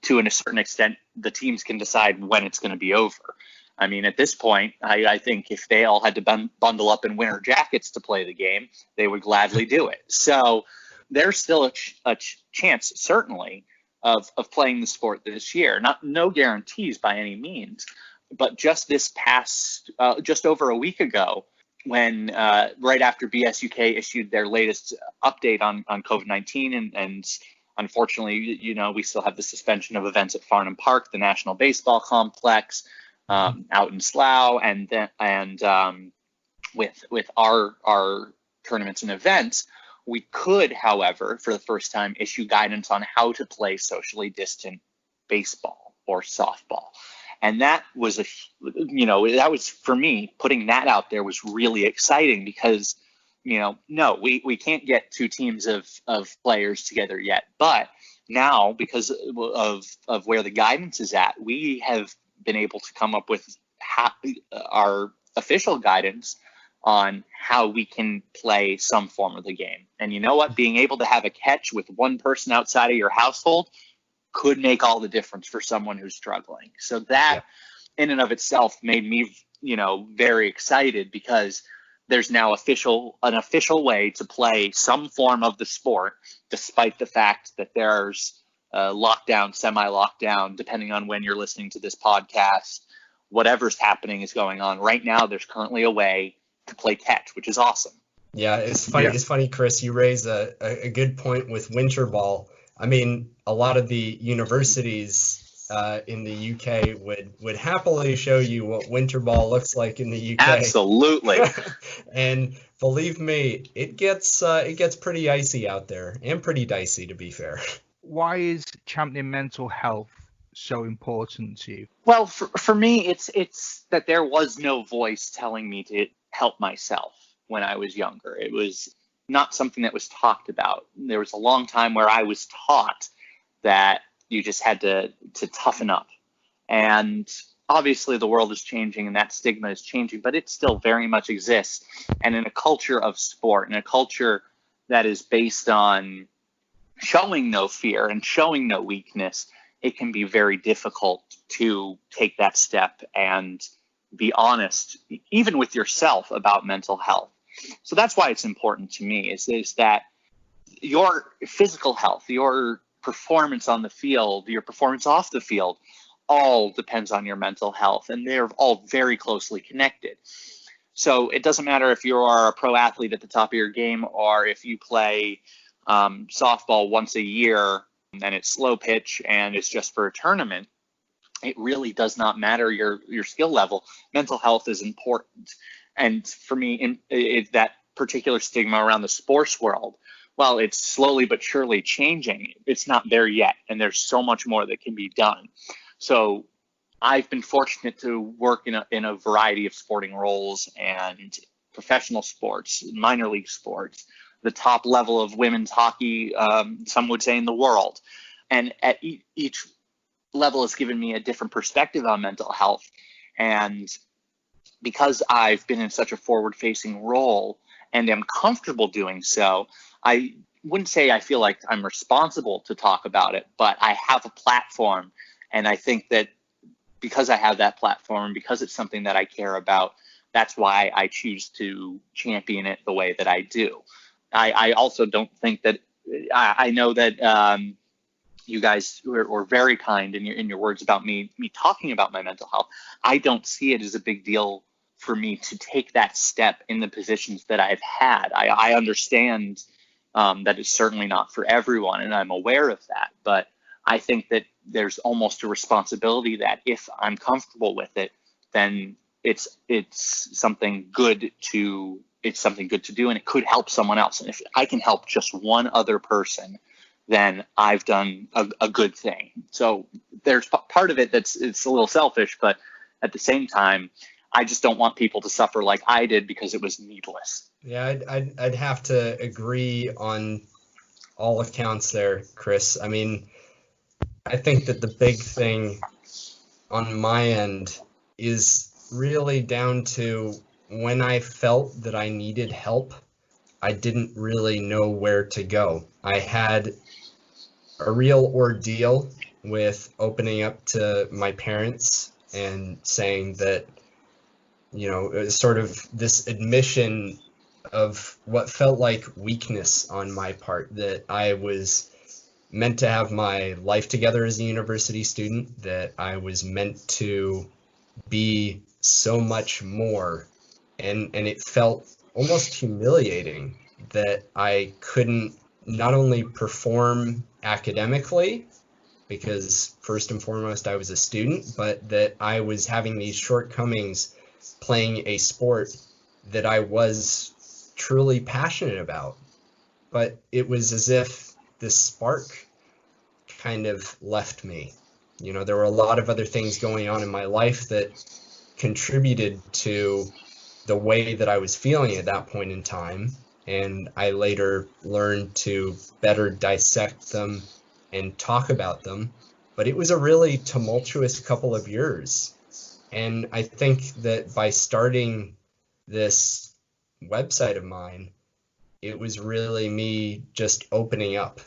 to a certain extent, the teams can decide when it's going to be over. I mean, at this point, I think if they all had to bundle up in winter jackets to play the game, they would gladly do it. So there's still a chance, certainly, of playing the sport this year. No guarantees by any means, but just this past, just over a week ago, when right after BSUK issued their latest update on COVID-19, and unfortunately, we still have the suspension of events at Farnham Park, the National Baseball Complex, out in Slough, and with our tournaments and events, we could, however, for the first time, issue guidance on how to play socially distant baseball or softball. And that was that was, for me, putting that out there was really exciting because, no, we can't get two teams of players together yet. But now, because of where the guidance is at, we have been able to come up with our official guidance on how we can play some form of the game. And you know what? Being able to have a catch with one person outside of your household could make all the difference for someone who's struggling. So that in and of itself made me, very excited because there's now an official way to play some form of the sport, despite the fact that there's lockdown, semi-lockdown, depending on when you're listening to this podcast. Whatever's happening is going on. Right now, there's currently a way to play catch, which is awesome. Yeah, it's funny. Yeah. It's funny, Chris. You raise a good point with winter ball. I mean, a lot of the universities in the UK would happily show you what winter ball looks like in the UK. Absolutely. And believe me, it gets pretty icy out there, and pretty dicey, to be fair. Why is championing mental health so important to you? Well, for me, it's that there was no voice telling me to help myself when I was younger. It was not something that was talked about. There was a long time where I was taught that you just had to toughen up. And obviously the world is changing and that stigma is changing, but it still very much exists. And in a culture of sport, in a culture that is based on showing no fear and showing no weakness, it can be very difficult to take that step and be honest, even with yourself, about mental health. So that's why it's important to me, is that your physical health, your performance on the field, your performance off the field, all depends on your mental health, and they're all very closely connected. So it doesn't matter if you are a pro athlete at the top of your game or if you play softball once a year and it's slow pitch and it's just for a tournament. It really does not matter your skill level. Mental health is important. And for me, that particular stigma around the sports world, while it's slowly but surely changing, it's not there yet. And there's so much more that can be done. So I've been fortunate to work in a variety of sporting roles and professional sports, minor league sports, the top level of women's hockey, some would say in the world. and at each level has given me a different perspective on mental health. And because I've been in such a forward-facing role and am comfortable doing so, I wouldn't say I feel like I'm responsible to talk about it, but I have a platform. And I think that because I have that platform, because it's something that I care about, that's why I choose to champion it the way that I do. I also don't think that, I know that you guys were very kind in your words about me talking about my mental health. I don't see it as a big deal for me to take that step in the positions that I've had. I understand that it's certainly not for everyone, and I'm aware of that. But I think that there's almost a responsibility that if I'm comfortable with it, then it's something good to do, and it could help someone else. And if I can help just one other person, then I've done a good thing. So there's part of it it's a little selfish, but at the same time, I just don't want people to suffer like I did because it was needless. Yeah, I'd have to agree on all accounts there, Chris. I mean, I think that the big thing on my end is really down to when I felt that I needed help, I didn't really know where to go. I had a real ordeal with opening up to my parents and saying that, you know, it was sort of this admission of what felt like weakness on my part, that I was meant to have my life together as a university student, that I was meant to be so much more, and it felt almost humiliating that I couldn't not only perform academically, because first and foremost I was a student, but that I was having these shortcomings playing a sport that I was truly passionate about. But it was as if this spark kind of left me. You know, there were a lot of other things going on in my life that contributed to the way that I was feeling at that point in time. And I later learned to better dissect them and talk about them. But it was a really tumultuous couple of years. And I think that by starting this website of mine, it was really me just opening up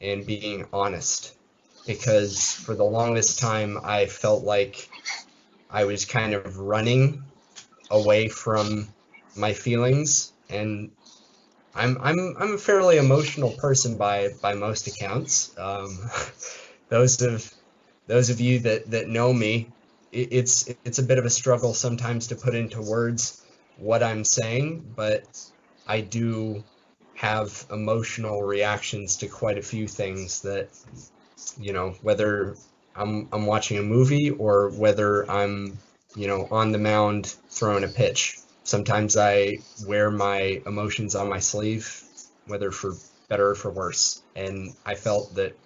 and being honest. Because for the longest time, I felt like I was kind of running away from my feelings, and I'm a fairly emotional person by most accounts. Those of you that know me, it's a bit of a struggle sometimes to put into words what I'm saying, but I do have emotional reactions to quite a few things that, you know, whether I'm watching a movie or whether I'm, you know, on the mound throwing a pitch. Sometimes I wear my emotions on my sleeve, whether for better or for worse. And I felt that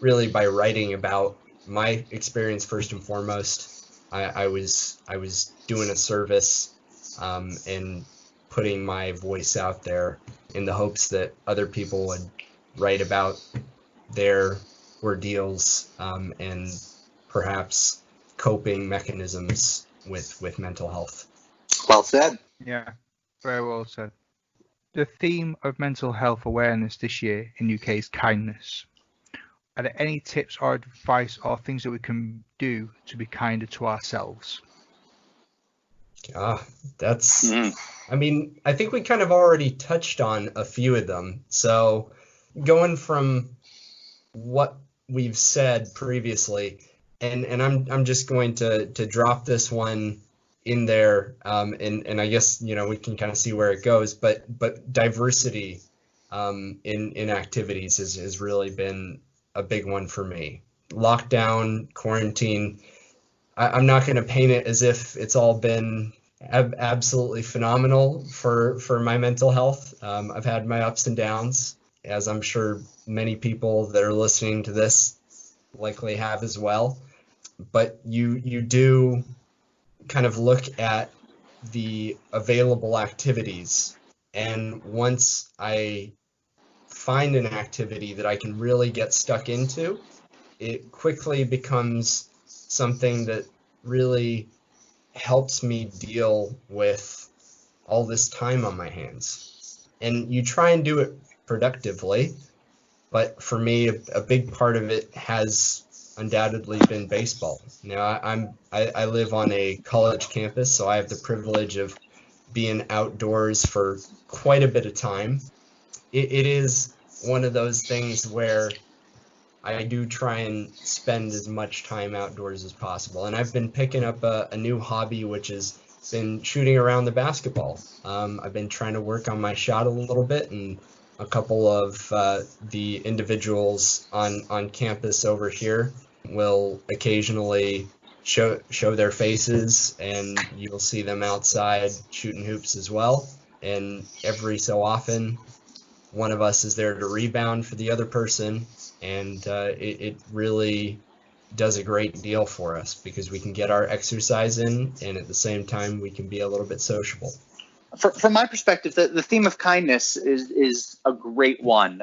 really by writing about my experience first and foremost, I was doing a service and putting my voice out there in the hopes that other people would write about their ordeals and perhaps coping mechanisms with mental health. Well said. Yeah, very well said. The theme of mental health awareness this year in UK is kindness. Are there any tips or advice or things that we can do to be kinder to ourselves? That's, I mean, I think we kind of already touched on a few of them. So going from what we've said previously, and I'm just going to drop this one in there, and I guess, you know, we can kind of see where it goes, but diversity in activities has really been a big one for me. Lockdown, quarantine, I'm not going to paint it as if it's all been absolutely phenomenal for my mental health. I've had my ups and downs, as I'm sure many people that are listening to this likely have as well. But you do kind of look at the available activities, and once I find an activity that I can really get stuck into, it quickly becomes something that really helps me deal with all this time on my hands. And you try and do it productively, but for me, a big part of it has undoubtedly been baseball. Now, I live on a college campus, so I have the privilege of being outdoors for quite a bit of time. It is one of those things where I do try and spend as much time outdoors as possible. And I've been picking up a new hobby, which has been shooting around the basketball. I've been trying to work on my shot a little bit, and a couple of the individuals on campus over here will occasionally show their faces, and you'll see them outside shooting hoops as well. And every so often, one of us is there to rebound for the other person, and it really does a great deal for us because we can get our exercise in, and at the same time we can be a little bit sociable. From my perspective, the theme of kindness is a great one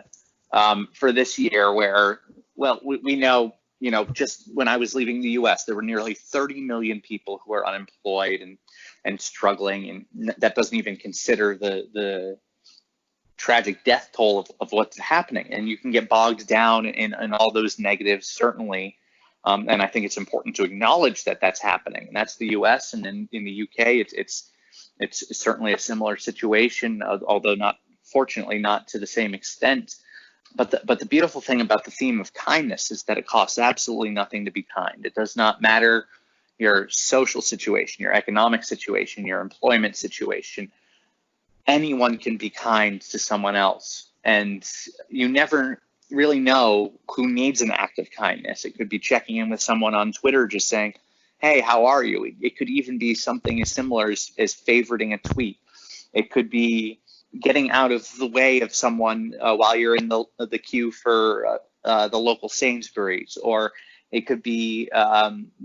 for this year. Where, well, we know, just when I was leaving the U.S., there were nearly 30 million people who are unemployed and struggling, and that doesn't even consider the tragic death toll of what's happening. And you can get bogged down in all those negatives, certainly. And I think it's important to acknowledge that that's happening. And that's the U.S. And in the UK, it's certainly a similar situation, although fortunately not to the same extent. But the beautiful thing about the theme of kindness is that it costs absolutely nothing to be kind. It does not matter your social situation, your economic situation, your employment situation. Anyone can be kind to someone else, and you never really know who needs an act of kindness. It could be checking in with someone on Twitter, just saying, "Hey, how are you?" It could even be something as similar as favoriting a tweet. It could be getting out of the way of someone while you're in the queue for the local Sainsbury's, or it could be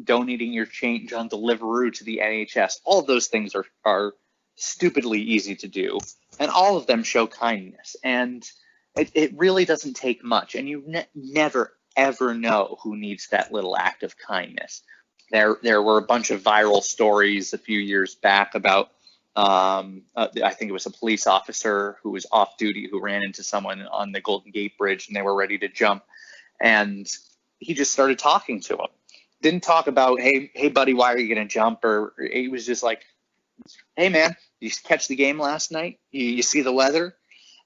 donating your change on Deliveroo to the NHS. All of those things are stupidly easy to do, and all of them show kindness. And it really doesn't take much, and you never ever know who needs that little act of kindness. There were a bunch of viral stories a few years back about I think it was a police officer who was off duty who ran into someone on the Golden Gate Bridge, and they were ready to jump, and he just started talking to him. Didn't talk about, hey buddy, why are you gonna jump? Or he was just like, "Hey man, you catch the game last night? You see the weather?"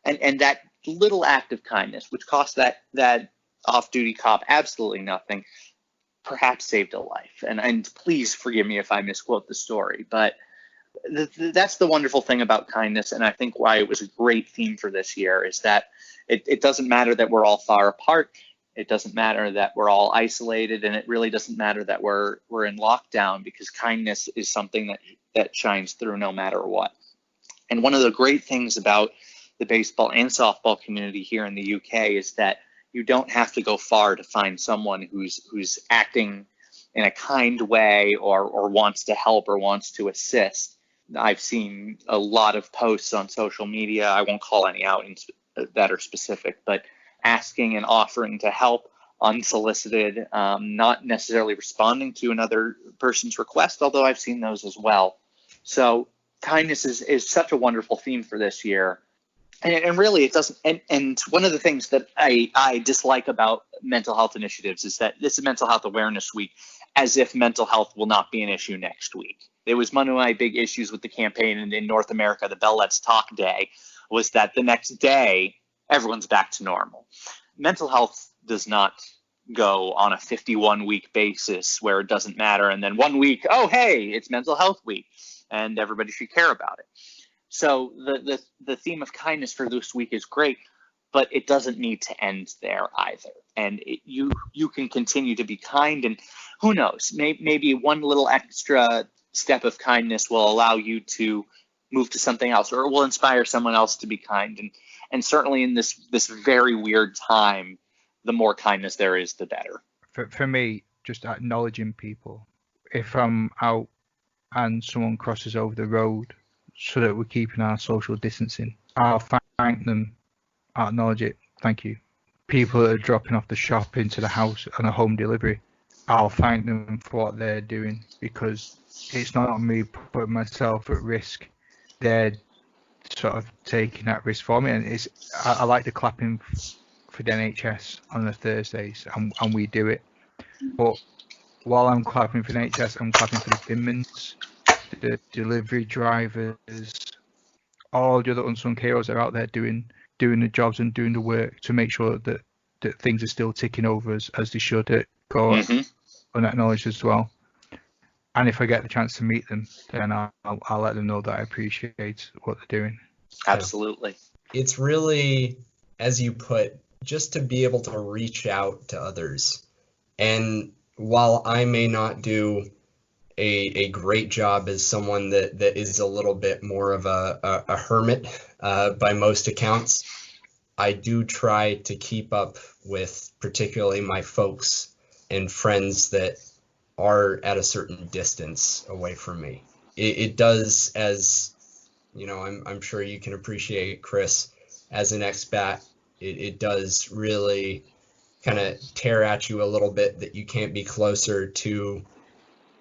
And that little act of kindness, which cost that off-duty cop absolutely nothing, perhaps saved a life. And please forgive me if I misquote the story, but that's the wonderful thing about kindness. And I think why it was a great theme for this year is that it doesn't matter that we're all far apart. It doesn't matter that we're all isolated, and it really doesn't matter that we're in lockdown, because kindness is something that shines through no matter what. And one of the great things about the baseball and softball community here in the UK is that you don't have to go far to find someone who's acting in a kind way or wants to help or wants to assist. I've seen a lot of posts on social media. I won't call any out that are specific, but asking and offering to help unsolicited, not necessarily responding to another person's request, although I've seen those as well. So kindness is such a wonderful theme for this year. And really it doesn't, and one of the things that I dislike about mental health initiatives is that this is Mental Health Awareness Week, as if mental health will not be an issue next week. It was one of my big issues with the campaign in North America, the Bell Let's Talk Day, was that the next day, everyone's back to normal. Mental health does not go on a 51-week basis where it doesn't matter, and then 1 week, oh, hey, it's Mental Health Week, and everybody should care about it. So the theme of kindness for this week is great, but it doesn't need to end there either. And you can continue to be kind, and who knows, maybe one little extra step of kindness will allow you to move to something else, or it will inspire someone else to be kind. And certainly in this very weird time, the more kindness there is, the better. For me, just acknowledging people. If I'm out and someone crosses over the road so that we're keeping our social distancing, I'll thank them, I'll acknowledge it, thank you. People that are dropping off the shop into the house on a home delivery, I'll thank them for what they're doing, because it's not me putting myself at risk. They're sort of taking that risk for me, and I like the clapping for the NHS on the Thursdays, and we do it. But while I'm clapping for the NHS, I'm clapping for the binmans, the delivery drivers, all the other unsung heroes that are out there doing the jobs and doing the work to make sure that things are still ticking over as they should go unacknowledged as well. And if I get the chance to meet them, then I'll let them know that I appreciate what they're doing. Absolutely. It's really, as you put, just to be able to reach out to others. And while I may not do a great job as someone that is a little bit more of a hermit by most accounts, I do try to keep up with particularly my folks and friends that are at a certain distance away from me. It does, as you know, I'm sure you can appreciate, Chris, as an expat, it does really kind of tear at you a little bit that you can't be closer to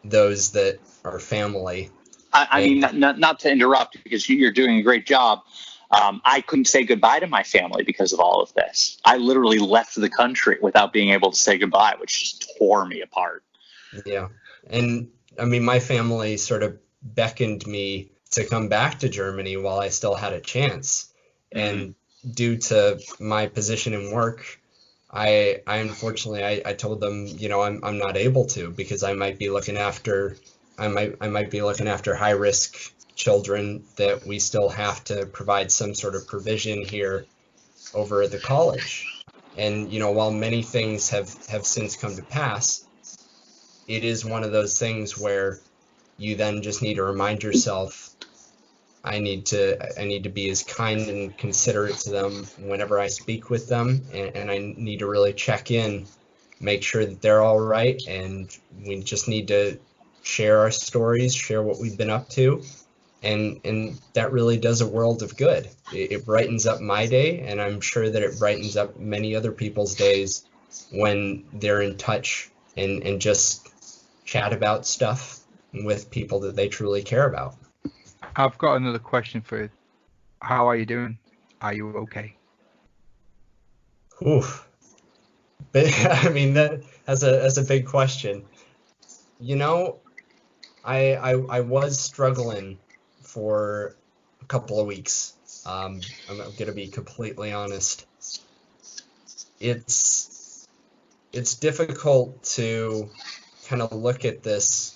those that are family. I mean, not to interrupt, because you're doing a great job. I couldn't say goodbye to my family because of all of this. I literally left the country without being able to say goodbye, which just tore me apart. Yeah. And I mean, my family sort of beckoned me to come back to Germany while I still had a chance. And due to my position in work, I unfortunately I told them, you know, I'm not able to, because I might be looking after high risk children that we still have to provide some sort of provision here over at the college. And you know, while many things have since come to pass, it is one of those things where you then just need to remind yourself, I need to be as kind and considerate to them whenever I speak with them, and I need to really check in, make sure that they're all right, and we just need to share our stories, share what we've been up to, and that really does a world of good. It brightens up my day, and I'm sure that it brightens up many other people's days when they're in touch and just chat about stuff with people that they truly care about. I've got another question for you. How are you doing? Are you okay? Oof. But I mean, that's a big question. You know, I was struggling for a couple of weeks. I'm gonna be completely honest. It's difficult to kind of look at this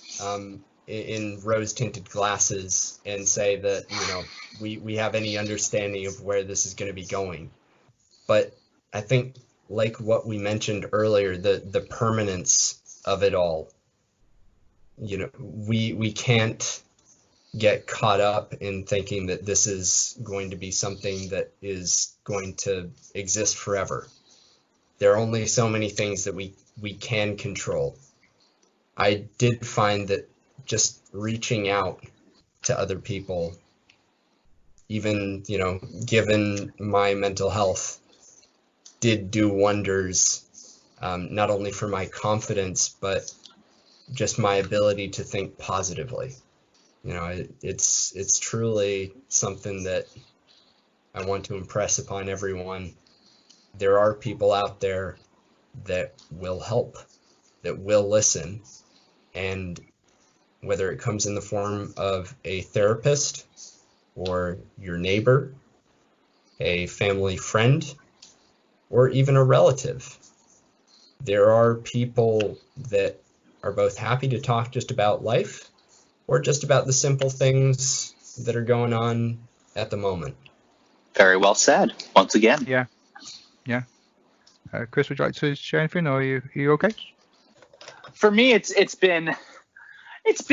in rose-tinted glasses and say that, you know, we have any understanding of where this is going to be going. But I think, like what we mentioned earlier, the permanence of it all, you know, we can't get caught up in thinking that this is going to be something that is going to exist forever. There are only so many things that we can control. I did find that just reaching out to other people, even, you know, given my mental health, did do wonders, not only for my confidence, but just my ability to think positively. You know, it's truly something that I want to impress upon everyone. There are people out there that will help, that will listen, and whether it comes in the form of a therapist or your neighbor, a family friend, or even a relative, there are people that are both happy to talk just about life or just about the simple things that are going on at the moment. Very well said, once again. Yeah. Chris, would you like to share anything, or are you okay? For me, it's been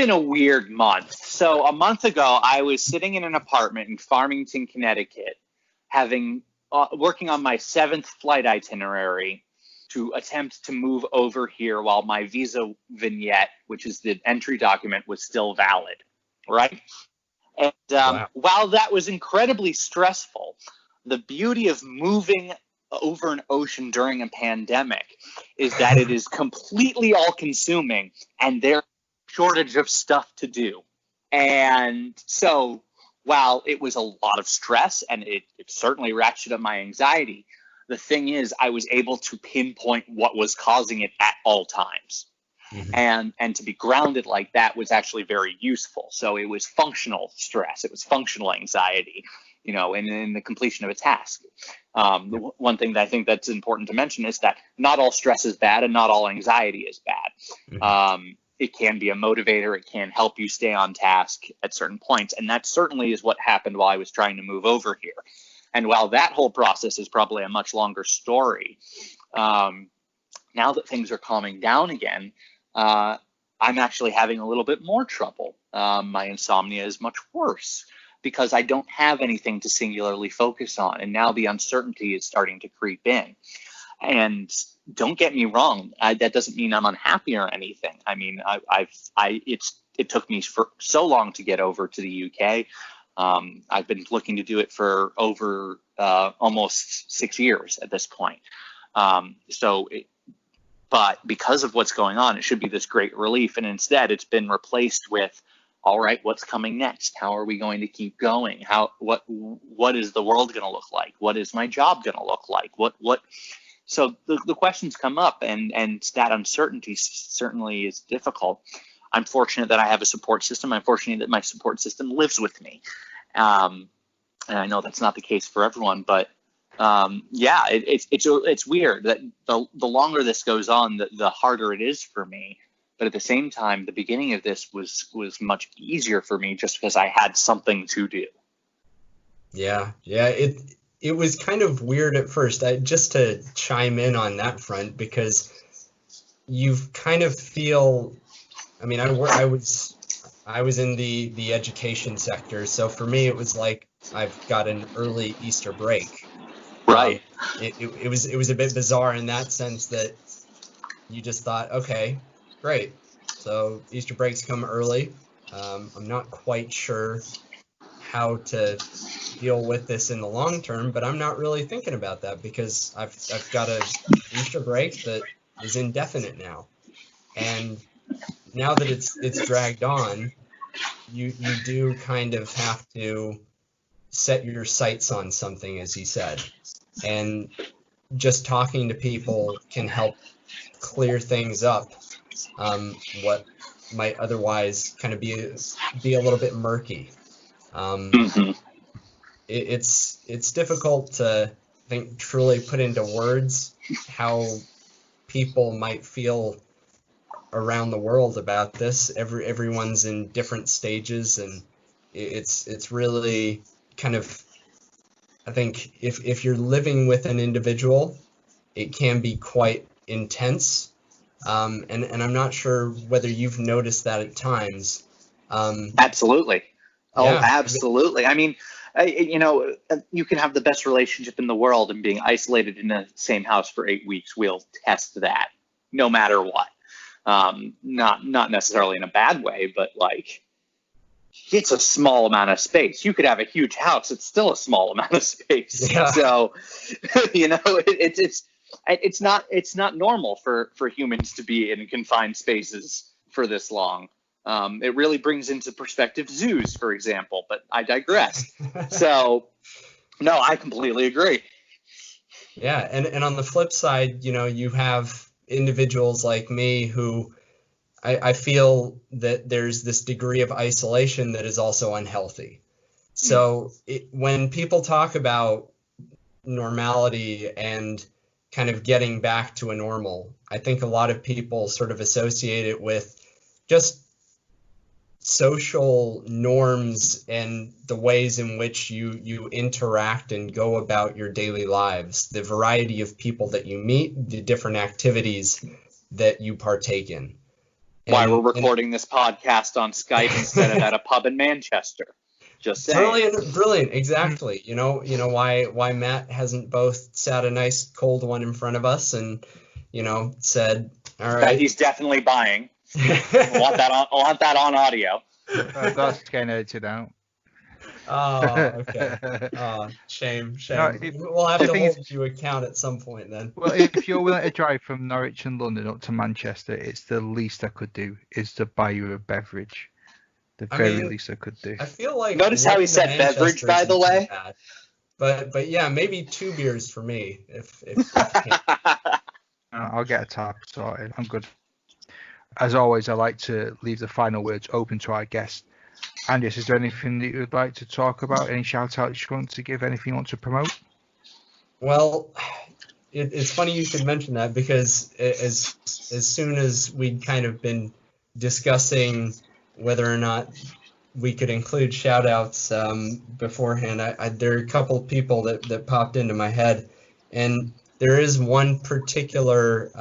a weird month. So a month ago, I was sitting in an apartment in Farmington, Connecticut, having working on my 7th flight itinerary to attempt to move over here while my visa vignette, which is the entry document, was still valid, right? And while that was incredibly stressful, the beauty of moving over an ocean during a pandemic is that it is completely all-consuming, and there's a shortage of stuff to do. And so while it was a lot of stress and it certainly ratcheted up my anxiety, the thing is I was able to pinpoint what was causing it at all times. And to be grounded like that was actually very useful. So it was functional stress, it was functional anxiety, in the completion of a task. The one thing that I think that's important to mention is that not all stress is bad and not all anxiety is bad. It can be a motivator. It can help you stay on task at certain points. And that certainly is what happened while I was trying to move over here. And while that whole process is probably a much longer story, now that things are calming down again, I'm actually having a little bit more trouble. My insomnia is much worse because I don't have anything to singularly focus on. And now the uncertainty is starting to creep in. And don't get me wrong, that doesn't mean I'm unhappy or anything. I mean, it took me for so long to get over to the UK. I've been looking to do it for over almost 6 years at this point. But because of what's going on, it should be this great relief. And instead, it's been replaced with, all right, what's coming next? How are we going to keep going? What is the world going to look like? What is my job going to look like? So the questions come up, and that uncertainty certainly is difficult. I'm fortunate that I have a support system. I'm fortunate that my support system lives with me. And I know that's not the case for everyone, but it's weird that the longer this goes on, the harder it is for me. But at the same time, the beginning of this was much easier for me just because I had something to do. Yeah. It was kind of weird at first, just to chime in on that front, because you kind of feel, I mean, I was in the education sector, so for me it was like I've got an early Easter break. Right. It was a bit bizarre in that sense that you just thought, okay, great. So Easter breaks come early. I'm not quite sure how to deal with this in the long term, but I'm not really thinking about that because I've got a Easter break that is indefinite now. And now that it's dragged on, you do kind of have to set your sights on something, as he said. And just talking to people can help clear things up, what might otherwise kind of be a little bit murky. It's difficult to, I think, truly put into words how people might feel around the world about this. Everyone's in different stages, and it's really kind of, I think if you're living with an individual, it can be quite intense. And I'm not sure whether you've noticed that at times. Absolutely. Oh, yeah. Absolutely. I mean, you can have the best relationship in the world, and being isolated in the same house for 8 weeks will test that no matter what. Not necessarily in a bad way, but like, it's a small amount of space. You could have a huge house. It's still a small amount of space. Yeah. So, it's not normal for humans to be in confined spaces for this long. It really brings into perspective zoos, for example, but I digress. So, no, I completely agree. Yeah, and on the flip side, you have individuals like me who I feel that there's this degree of isolation that is also unhealthy. So when people talk about normality and kind of getting back to a normal, I think a lot of people sort of associate it with just social norms and the ways in which you interact and go about your daily lives, the variety of people that you meet, the different activities that you partake in. Why we're recording this podcast on Skype instead of at a pub in Manchester. Just saying. Brilliant, exactly. You know why Matt hasn't both sat a nice cold one in front of us and said, all right. That he's definitely buying. I want that on audio. That's getting edited out. Okay. Shame. No, We'll have the to thing is, hold you account at some point then. well, if you're willing to drive from Norwich and London up to Manchester, it's the least I could do is to buy you a beverage. The I very mean, least I could do. I feel like Notice how he running to said beverage, Manchester by the isn't too way. bad. But yeah, maybe 2 beers for me if you can. I'll get a tab sorted. I'm good. As always, I like to leave the final words open to our guests. Andreas, is there anything that you would like to talk about? Any shout outs you want to give? Anything you want to promote? Well, it's funny you should mention that because as soon as we'd kind of been discussing whether or not we could include shout outs beforehand, there are a couple of people that popped into my head, and there is one particular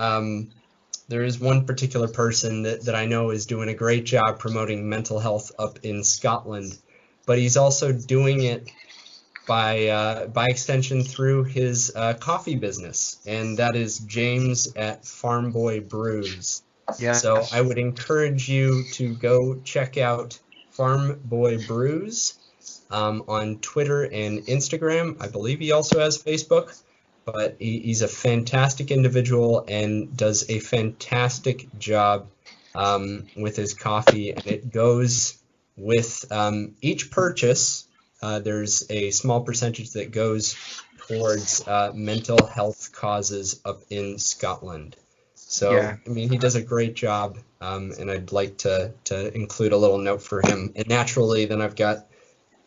person that I know is doing a great job promoting mental health up in Scotland, but he's also doing it by extension through his coffee business, and that is James at Farm Boy Brews. Yeah. So I would encourage you to go check out Farm Boy Brews on Twitter and Instagram. I believe he also has Facebook, but he's a fantastic individual and does a fantastic job with his coffee, and it goes with each purchase. There's a small percentage that goes towards mental health causes up in Scotland. So, Yeah. I mean, he does a great job, and I'd like to include a little note for him. And naturally, then I've got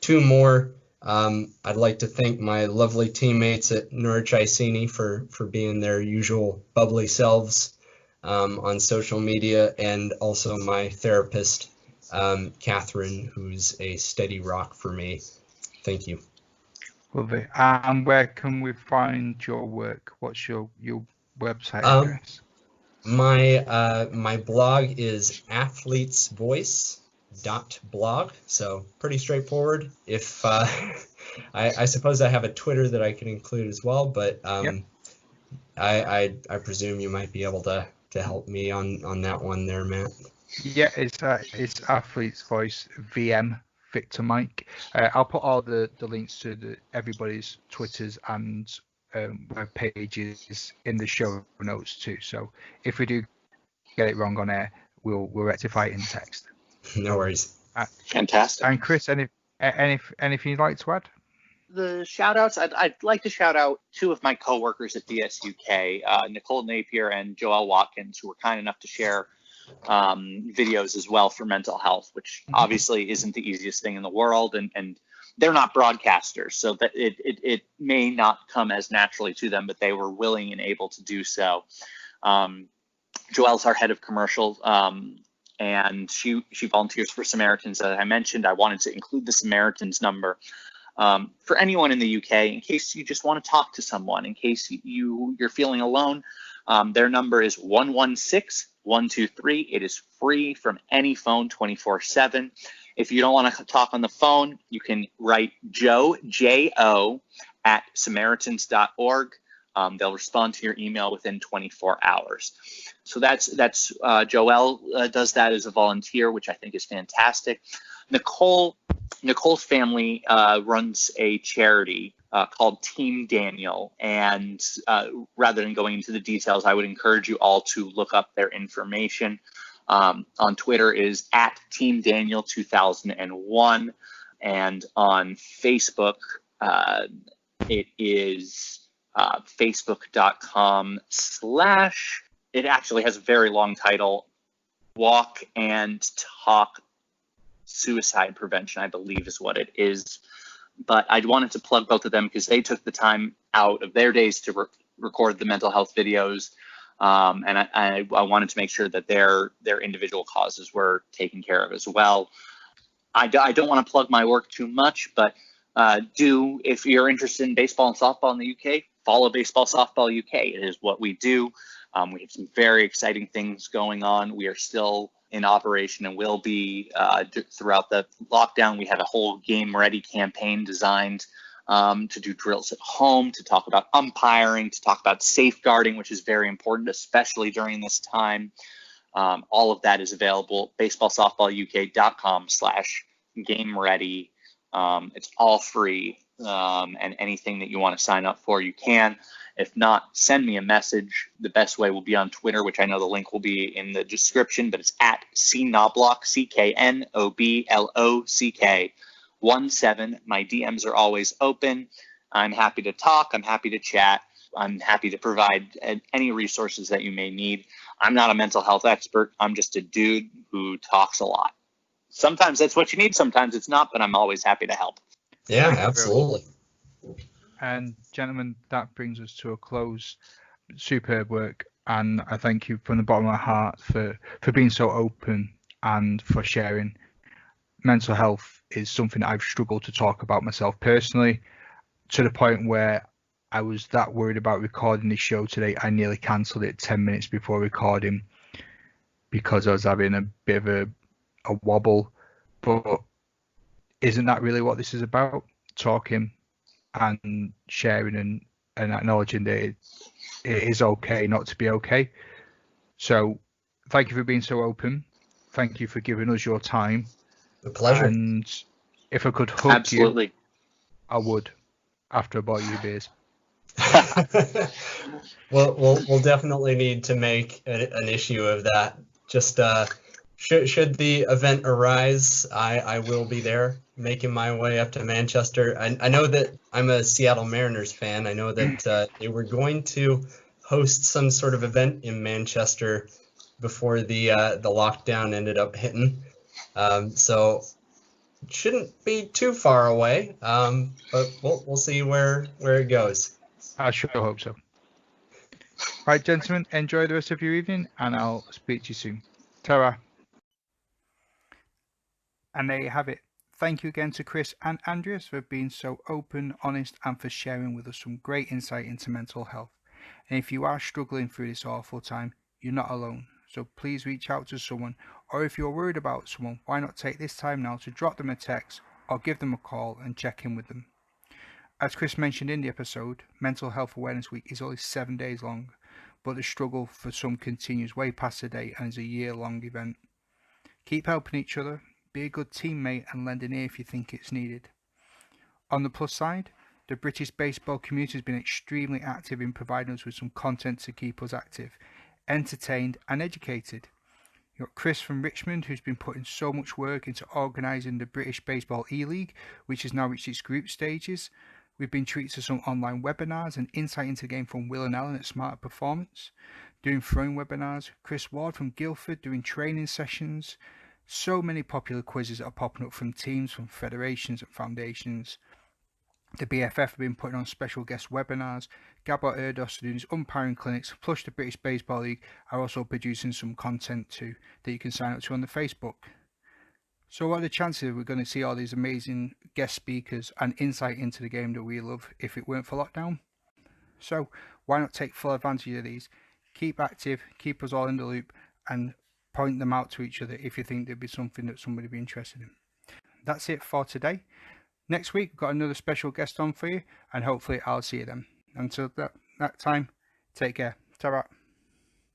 2 more. I'd like to thank my lovely teammates at Norwich Iceni for being their usual bubbly selves on social media, and also my therapist, Catherine, who's a steady rock for me. Thank you. Lovely. And where can we find your work? What's your website address? My blog is athletesvoice.blog, so pretty straightforward. If I suppose I have a Twitter that I can include as well, but Yep. I presume you might be able to help me on that one there, Matt. Yeah, it's Athlete's Voice VM Victor Mike. I'll put all the links to everybody's Twitters and web pages in the show notes too. So if we do get it wrong on air, we'll rectify it in text. No worries. Fantastic. And Chris, anything you'd like to add? The shout outs, I'd like to shout out 2 of my coworkers at DSUK, Nicole Napier and Joelle Watkins, who were kind enough to share videos as well for mental health, which obviously isn't the easiest thing in the world, and they're not broadcasters, so that it may not come as naturally to them, but they were willing and able to do so. Joelle's our head of commercial, and she volunteers for Samaritans. As I mentioned, I wanted to include the Samaritans number for anyone in the UK, in case you just want to talk to someone, in case you're feeling alone. Their number is 116-123. It is free from any phone, 24/7. If you don't want to talk on the phone, you can write Joe, J-O, at samaritans.org. They'll respond to your email within 24 hours. So that's Joelle does that as a volunteer, which I think is fantastic. Nicole's family runs a charity called Team Daniel, and rather than going into the details, I would encourage you all to look up their information. On Twitter is at Team Daniel 2001, and on Facebook it is facebook.com/ it actually has a very long title, Walk and Talk Suicide Prevention, I believe is what it is. But I wanted to plug both of them because they took the time out of their days to record the mental health videos, and I wanted to make sure that their individual causes were taken care of as well. I don't want to plug my work too much, but if you're interested in baseball and softball in the UK, follow Baseball Softball UK. It is what we do. We have some very exciting things going on. We are still in operation and will be throughout the lockdown. We have a whole game ready campaign designed to do drills at home, to talk about umpiring, to talk about safeguarding, which is very important, especially during this time. All of that is available, baseballsoftballuk.com/game ready. It's all free, and anything that you want to sign up for, you can. If not, send me a message. The best way will be on Twitter, which I know the link will be in the description, but it's at Knoblock, Knoblock 17. My DMs are always open. I'm happy to talk. I'm happy to chat. I'm happy to provide any resources that you may need. I'm not a mental health expert. I'm just a dude who talks a lot. Sometimes that's what you need. Sometimes it's not, but I'm always happy to help. Yeah, absolutely. And gentlemen, that brings us to a close. Superb work, and I thank you from the bottom of my heart for being so open and for sharing. Mental health is something I've struggled to talk about myself personally, to the point where I was that worried about recording this show today, I nearly cancelled it 10 minutes before recording because I was having a bit of a wobble. But isn't that really what this is about? Talking and sharing and acknowledging that it is okay not to be okay. So thank you for being so open. Thank you for giving us your time. A pleasure. And if I could hug Absolutely. you, I would, after I bought you beers. Well, we'll definitely need to make an issue of that. Just should the event arise, I will be there, making my way up to Manchester. I know that I'm a Seattle Mariners fan. I know that they were going to host some sort of event in Manchester before the lockdown ended up hitting. So it shouldn't be too far away. But we'll see where it goes. I sure hope so. Right, gentlemen, enjoy the rest of your evening, and I'll speak to you soon. Ta-ra. And there you have it. Thank you again to Chris and Andreas for being so open, honest, and for sharing with us some great insight into mental health. And if you are struggling through this awful time, you're not alone. So please reach out to someone, or if you're worried about someone, why not take this time now to drop them a text or give them a call and check in with them. As Chris mentioned in the episode, Mental Health Awareness Week is only 7 days long, but the struggle for some continues way past a day and is a year-long event. Keep helping each other, be a good teammate, and lend an ear if you think it's needed. On the plus side, the British baseball community has been extremely active in providing us with some content to keep us active, entertained, and educated. You've got Chris from Richmond, who's been putting so much work into organising the British Baseball E-League, which has now reached its group stages. We've been treated to some online webinars and insight into the game from Will and Ellen at Smarter Performance. Doing throwing webinars, Chris Ward from Guildford doing training sessions. So many popular quizzes that are popping up from teams, from federations and foundations. The BFF have been putting on special guest webinars. Gabor Erdos doing his umpiring clinics, plus the British Baseball League are also producing some content too that you can sign up to on the Facebook. So what are the chances we're going to see all these amazing guest speakers and insight into the game that we love if it weren't for lockdown? So why not take full advantage of these? Keep active, keep us all in the loop, and point them out to each other if you think there'd be something that somebody would be interested in. That's it for today. Next week, we've got another special guest on for you, and hopefully I'll see you then. Until that time, take care. Ta-ra.